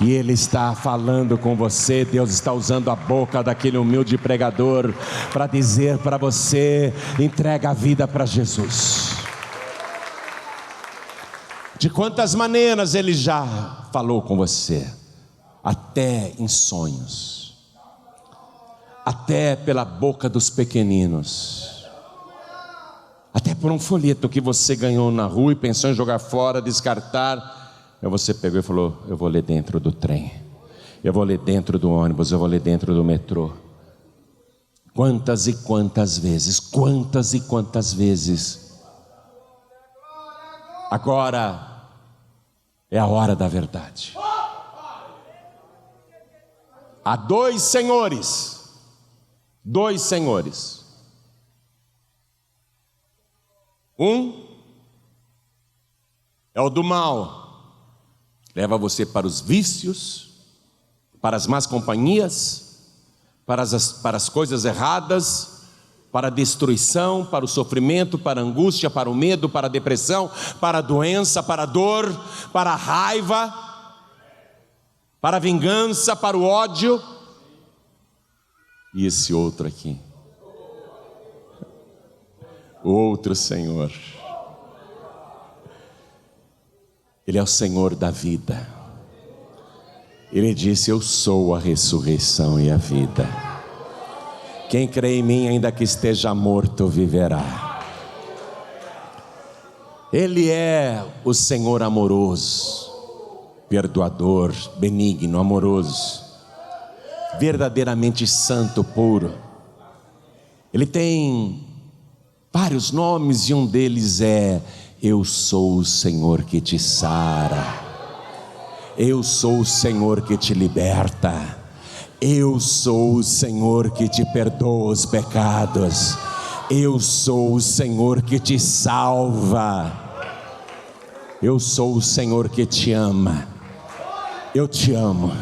E Ele está falando com você. Deus está usando a boca daquele humilde pregador para dizer para você: entrega a vida para Jesus. De quantas maneiras Ele já falou com você? Até em sonhos, até pela boca dos pequeninos, até por um folheto que você ganhou na rua e pensou em jogar fora, descartar. Aí você pegou e falou: eu vou ler dentro do trem, eu vou ler dentro do ônibus, eu vou ler dentro do metrô. Quantas e quantas vezes, quantas e quantas vezes. Agora é a hora da verdade. Há dois senhores. Um é o do mal. Leva você para os vícios, para as más companhias, para as coisas erradas, para a destruição, para o sofrimento, para a angústia, para o medo, para a depressão, para a doença, para a dor, para a raiva, para a vingança, para o ódio. E esse outro aqui, o outro Senhor, Ele é o Senhor da vida. Ele disse: eu sou a ressurreição e a vida. Quem crê em mim, ainda que esteja morto, viverá. Ele é o Senhor amoroso, perdoador, benigno, amoroso, verdadeiramente santo, puro. Ele tem vários nomes e um deles é: eu sou o Senhor que te sara, eu sou o Senhor que te liberta, eu sou o Senhor que te perdoa os pecados, eu sou o Senhor que te salva, eu sou o Senhor que te ama. Eu te amo,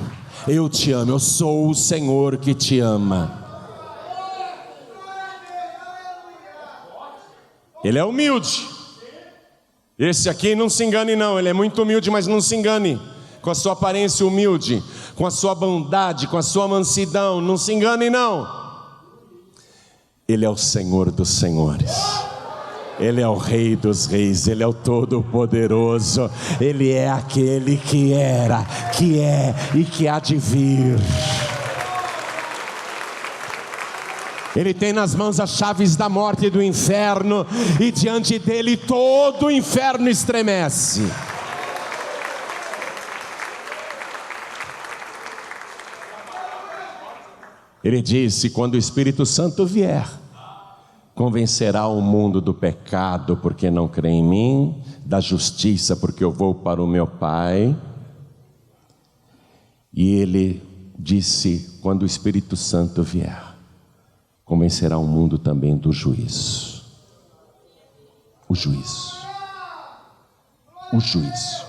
eu te amo, eu sou o Senhor que te ama. Ele é humilde. Esse aqui não se engane não, ele é muito humilde, mas não se engane com a sua aparência humilde, com a sua bondade, com a sua mansidão, não se engane não. Ele é o Senhor dos senhores, Ele é o Rei dos reis, Ele é o Todo-Poderoso, Ele é aquele que era, que é e que há de vir. Ele tem nas mãos as chaves da morte e do inferno, e diante dele todo o inferno estremece. Ele disse: quando o Espírito Santo vier, convencerá o mundo do pecado, porque não crê em mim, da justiça, porque eu vou para o meu Pai. E ele disse: quando o Espírito Santo vier, convencerá o mundo também do juízo. O juízo. O juízo.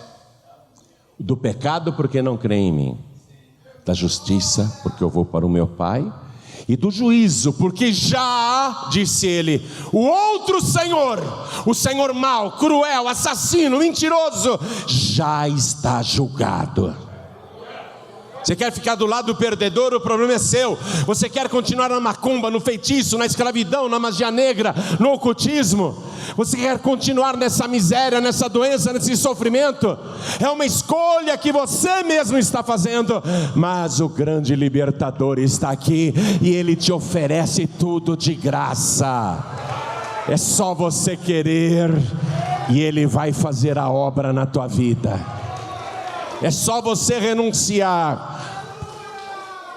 Do pecado, porque não crê em mim. Da justiça, porque eu vou para o meu Pai. E do juízo, porque já, disse ele, o outro Senhor, o Senhor mau, cruel, assassino, mentiroso, já está julgado. Você quer ficar do lado do perdedor? O problema é seu. Você quer continuar na macumba, no feitiço, na escravidão, na magia negra, no ocultismo? Você quer continuar nessa miséria, nessa doença, nesse sofrimento? É uma escolha que você mesmo está fazendo. Mas o grande libertador está aqui e Ele te oferece tudo de graça. É só você querer e Ele vai fazer a obra na tua vida. É só você renunciar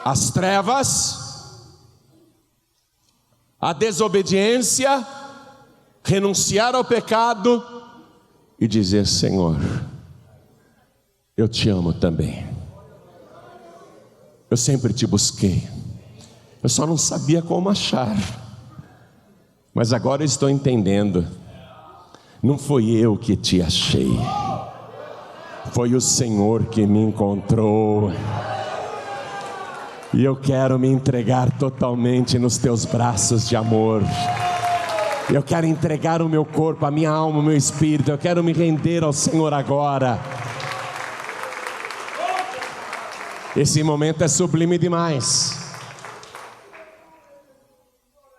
às trevas, à desobediência, renunciar ao pecado e dizer: Senhor, eu te amo também. Eu sempre te busquei, eu só não sabia como achar, mas agora eu estou entendendo. Não foi eu que te achei, foi o Senhor que me encontrou. E eu quero me entregar totalmente nos teus braços de amor. Eu quero entregar o meu corpo, a minha alma, o meu espírito. Eu quero me render ao Senhor agora. Esse momento é sublime demais.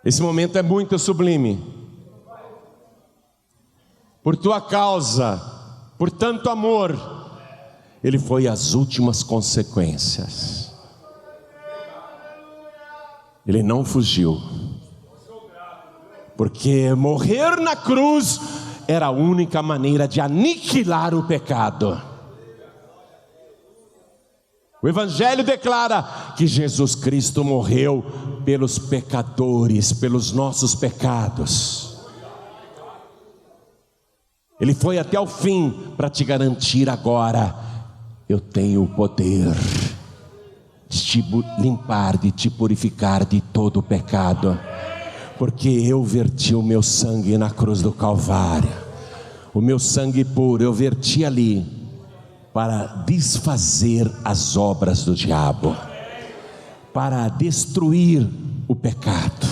Esse momento é muito sublime. Por tua causa, por tanto amor, Ele foi às últimas consequências. Ele não fugiu, porque morrer na cruz era a única maneira de aniquilar o pecado. O Evangelho declara que Jesus Cristo morreu pelos pecadores, pelos nossos pecados. Ele foi até o fim para te garantir agora: eu tenho o poder de te limpar, de te purificar de todo o pecado, porque eu verti o meu sangue na cruz do Calvário. O meu sangue puro eu verti ali para desfazer as obras do diabo, para destruir o pecado.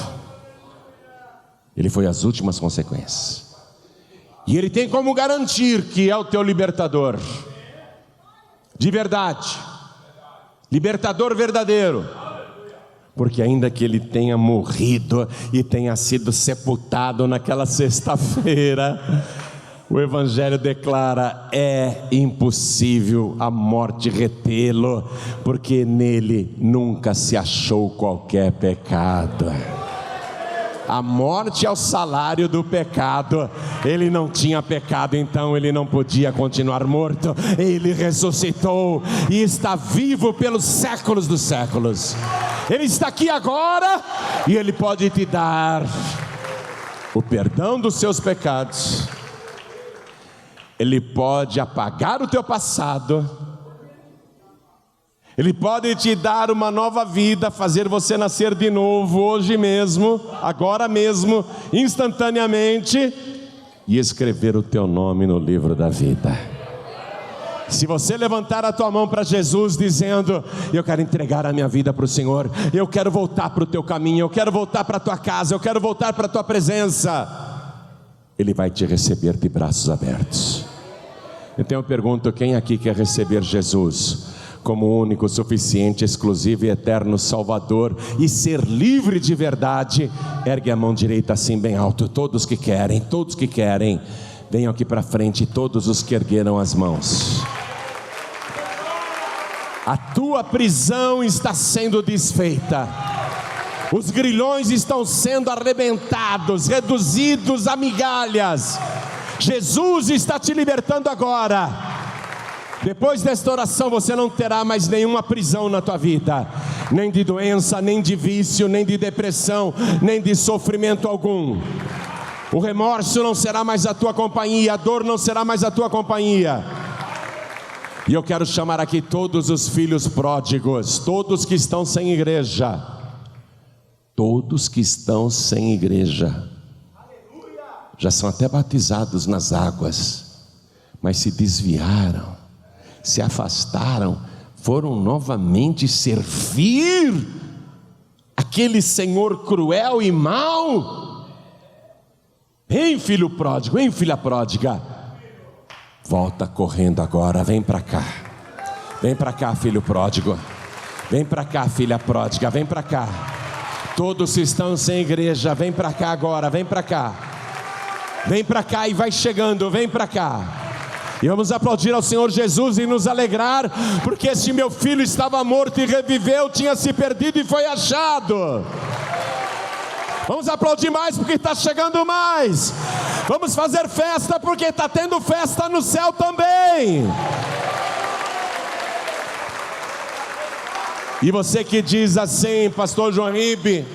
Ele foi as últimas consequências. E Ele tem como garantir que é o teu libertador, de verdade, libertador verdadeiro. Porque ainda que Ele tenha morrido e tenha sido sepultado naquela sexta-feira, o Evangelho declara: é impossível a morte retê-lo, porque nele nunca se achou qualquer pecado. A morte é o salário do pecado. Ele não tinha pecado, então ele não podia continuar morto. Ele ressuscitou e está vivo pelos séculos dos séculos. Ele está aqui agora e Ele pode te dar o perdão dos seus pecados. Ele pode apagar o teu passado. Ele pode te dar uma nova vida, fazer você nascer de novo, hoje mesmo, agora mesmo, instantaneamente, e escrever o teu nome no livro da vida. Se você levantar a tua mão para Jesus dizendo: eu quero entregar a minha vida para o Senhor, eu quero voltar para o teu caminho, eu quero voltar para a tua casa, eu quero voltar para a tua presença, Ele vai te receber de braços abertos. Então eu pergunto: quem aqui quer receber Jesus como único, suficiente, exclusivo e eterno Salvador e ser livre de verdade? Ergue a mão direita assim bem alto. Todos que querem, venham aqui para frente, todos os que ergueram as mãos. A tua prisão está sendo desfeita, os grilhões estão sendo arrebentados, reduzidos a migalhas. Jesus está te libertando agora. Depois desta oração você não terá mais nenhuma prisão na tua vida, nem de doença, nem de vício, nem de depressão, nem de sofrimento algum. O remorso não será mais a tua companhia, a dor não será mais a tua companhia. E eu quero chamar aqui todos os filhos pródigos, todos que estão sem igreja, todos que estão sem igreja, já são até batizados nas águas, mas se desviaram, se afastaram, foram novamente servir aquele senhor cruel e mau. Vem, filho pródigo, vem, filha pródiga, volta correndo agora, vem para cá, filho pródigo, vem para cá, filha pródiga, vem para cá. Todos que estão sem igreja, vem para cá agora, vem para cá e vai chegando, vem para cá. E vamos aplaudir ao Senhor Jesus e nos alegrar, porque este meu filho estava morto e reviveu, tinha se perdido e foi achado. Vamos aplaudir mais porque está chegando mais. Vamos fazer festa porque está tendo festa no céu também. E você que diz assim: pastor João Ribe,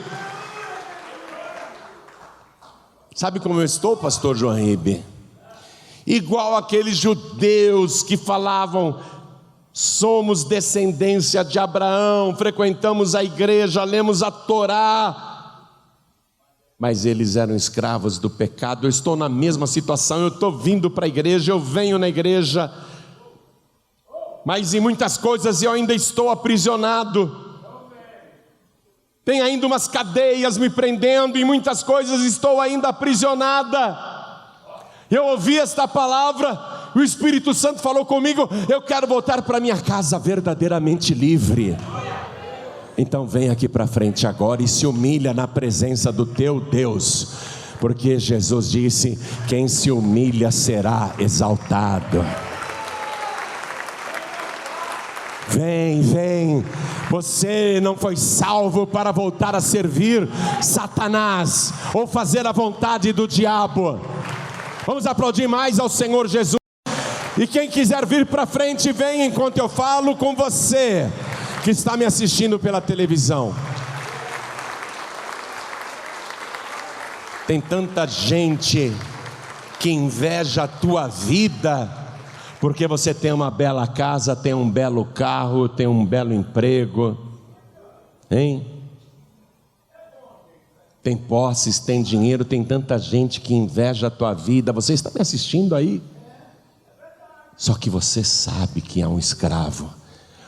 sabe como eu estou, pastor João Ribe? Igual aqueles judeus que falavam: somos descendência de Abraão, frequentamos a igreja, lemos a Torá, mas eles eram escravos do pecado. Eu estou na mesma situação, eu estou vindo para a igreja, eu venho na igreja, mas em muitas coisas eu ainda estou aprisionado. Tem ainda umas cadeias me prendendo, em muitas coisas estou ainda aprisionada. Eu ouvi esta palavra, o Espírito Santo falou comigo: eu quero voltar para minha casa verdadeiramente livre. Então vem aqui para frente agora e se humilha na presença do teu Deus, porque Jesus disse: quem se humilha será exaltado. Vem, você não foi salvo para voltar a servir Satanás ou fazer a vontade do diabo. Vamos aplaudir mais ao Senhor Jesus. E quem quiser vir para frente, vem enquanto eu falo com você que está me assistindo pela televisão. Tem tanta gente que inveja a tua vida, porque você tem uma bela casa, tem um belo carro, tem um belo emprego, hein? tem posses, tem dinheiro, tem tanta gente que inveja a tua vida. Você está me assistindo aí? Só que você sabe que é um escravo.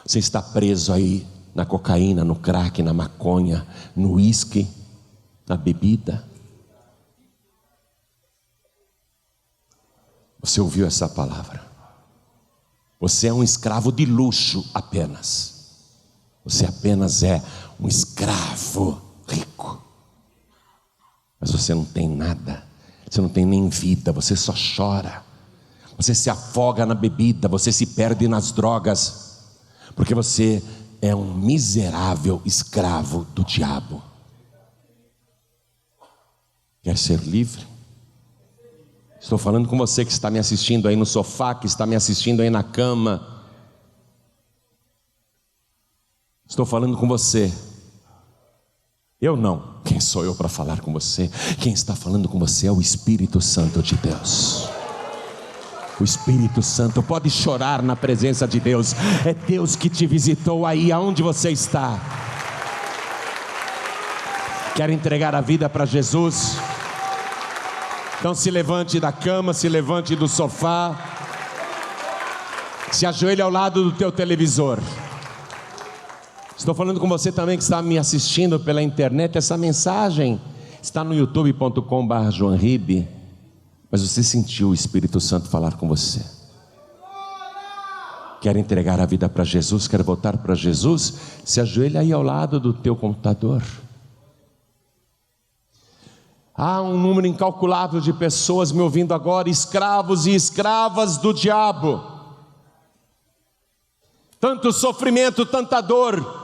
Você está preso aí na cocaína, no crack, na maconha, no uísque, na bebida. Você ouviu essa palavra? Você é um escravo de luxo apenas. Você apenas é um escravo rico. Mas você não tem nada. Você não tem nem vida. Você só chora. Você se afoga na bebida. Você se perde nas drogas. Porque você é um miserável escravo do diabo. Quer ser livre? Estou falando com você que está me assistindo aí no sofá, que está me assistindo aí na cama. Estou falando com você. Eu não. Quem sou eu para falar com você? Quem está falando com você é o Espírito Santo de Deus. O Espírito Santo. Pode chorar na presença de Deus. É Deus que te visitou aí aonde você está. Quer entregar a vida para Jesus? Então se levante da cama, se levante do sofá, se ajoelhe ao lado do teu televisor. Estou falando com você também que está me assistindo pela internet. Essa mensagem está no youtube.com/joanribe. Mas você sentiu o Espírito Santo falar com você? Quer entregar a vida para Jesus? Quer voltar para Jesus? Se ajoelhe aí ao lado do teu computador. Há um número incalculável de pessoas me ouvindo agora, escravos e escravas do diabo. Tanto sofrimento, tanta dor.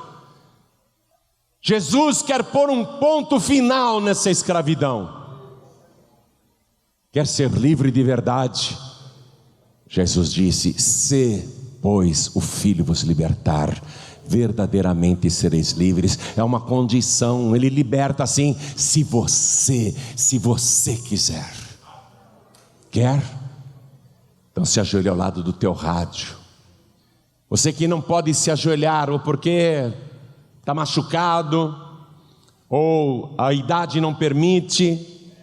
Jesus quer pôr um ponto final nessa escravidão. Quer ser livre de verdade? Jesus disse: se, pois, o Filho vos libertar, verdadeiramente sereis livres. É uma condição. Ele liberta assim, se você quiser. Quer? Então se ajoelhe ao lado do teu rádio. Você que não pode se ajoelhar, ou porque está machucado, ou a idade não permite,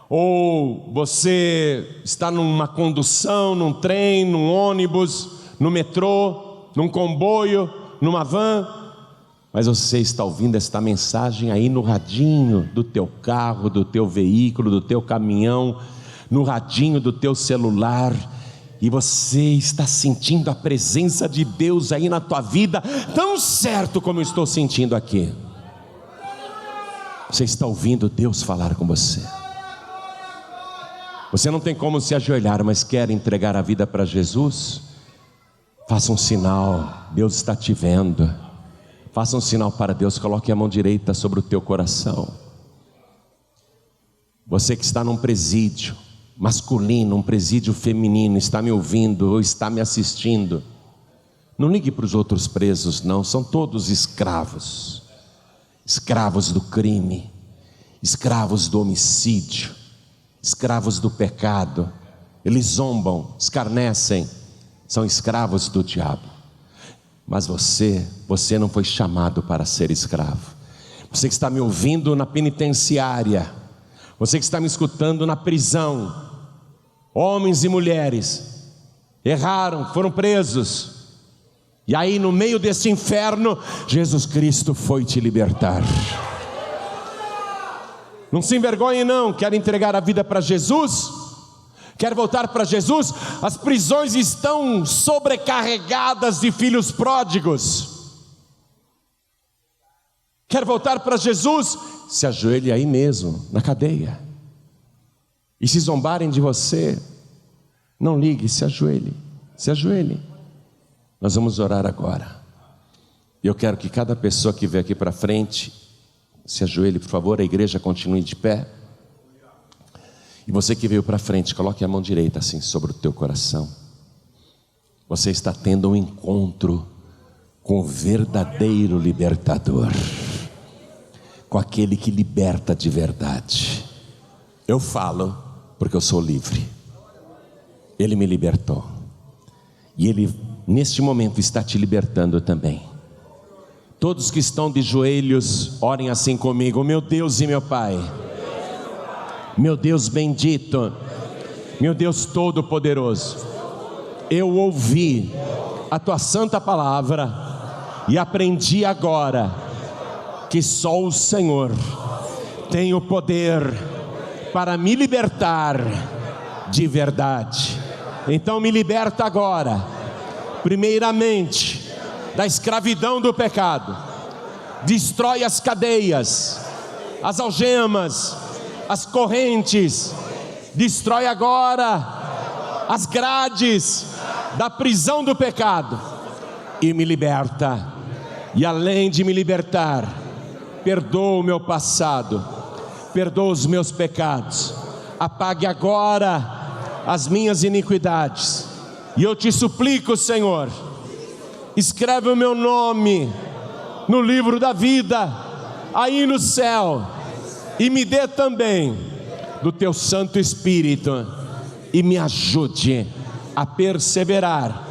ou você está numa condução, num trem, num ônibus, no metrô, num comboio, numa van, mas você está ouvindo esta mensagem aí no radinho do teu carro, do teu veículo, do teu caminhão, no radinho do teu celular, e você está sentindo a presença de Deus aí na tua vida, tão certo como eu estou sentindo aqui. Você está ouvindo Deus falar com você. Você não tem como se ajoelhar, mas quer entregar a vida para Jesus? Faça um sinal, Deus está te vendo. Faça um sinal para Deus, coloque a mão direita sobre o teu coração. Você que está num presídio masculino, um presídio feminino, está me ouvindo ou está me assistindo, não ligue para os outros presos não, são todos escravos. Escravos do crime, escravos do homicídio, escravos do pecado. Eles zombam, escarnecem, são escravos do diabo. Mas você não foi chamado para ser escravo. Você que está me ouvindo na penitenciária, você que está me escutando na prisão, homens e mulheres erraram, foram presos, e aí no meio desse inferno, Jesus Cristo foi te libertar. Não se envergonhe não, quer entregar a vida para Jesus? Quer voltar para Jesus? As prisões estão sobrecarregadas de filhos pródigos. Quer voltar para Jesus? Se ajoelhe aí mesmo, na cadeia. E se zombarem de você, não ligue, se ajoelhe. Se ajoelhe. Nós vamos orar agora. E eu quero que cada pessoa que veio aqui para frente se ajoelhe, por favor, a igreja continue de pé. E você que veio para frente, coloque a mão direita assim sobre o teu coração. Você está tendo um encontro com o verdadeiro libertador, com aquele que liberta de verdade. Eu falo porque eu sou livre. Ele me libertou. E Ele neste momento está te libertando também. Todos que estão de joelhos, orem assim comigo. Meu Deus e meu Pai, meu Deus bendito, meu Deus todo-poderoso, eu ouvi a Tua santa palavra e aprendi agora que só o Senhor tem o poder para me libertar de verdade. Então me liberta agora, primeiramente, da escravidão do pecado. Destrói as cadeias, as algemas, as correntes. Destrói agora as grades da prisão do pecado e me liberta. E além de me libertar, perdoa o meu passado, perdoa os meus pecados, apague agora as minhas iniquidades. E eu te suplico, Senhor, escreve o meu nome no livro da vida, aí no céu, e me dê também do Teu Santo Espírito, e me ajude a perseverar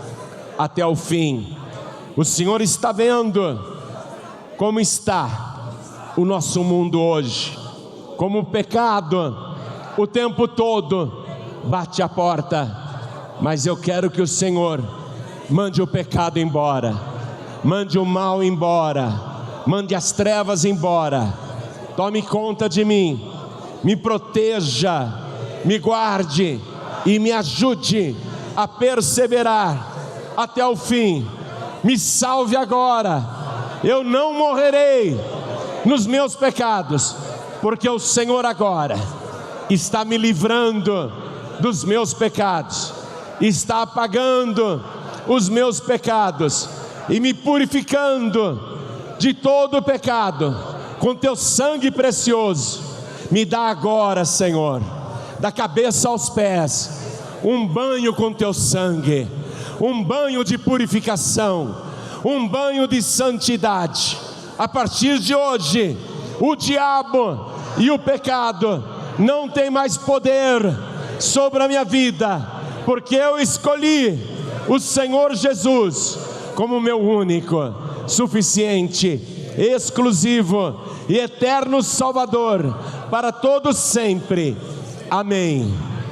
até o fim. O Senhor está vendo como está o nosso mundo hoje, como o pecado o tempo todo bate a porta, mas eu quero que o Senhor mande o pecado embora, mande o mal embora, mande as trevas embora. Tome conta de mim, me proteja, me guarde e me ajude a perseverar até o fim. Me salve agora. Eu não morrerei nos meus pecados, porque o Senhor agora está me livrando dos meus pecados, está apagando os meus pecados e me purificando de todo o pecado com Teu sangue precioso. Me dá agora, Senhor, da cabeça aos pés, um banho com Teu sangue, um banho de purificação, um banho de santidade. A partir de hoje, o diabo e o pecado não tem mais poder sobre a minha vida, porque eu escolhi o Senhor Jesus como meu único, suficiente, exclusivo e eterno Salvador para todos sempre. Amém.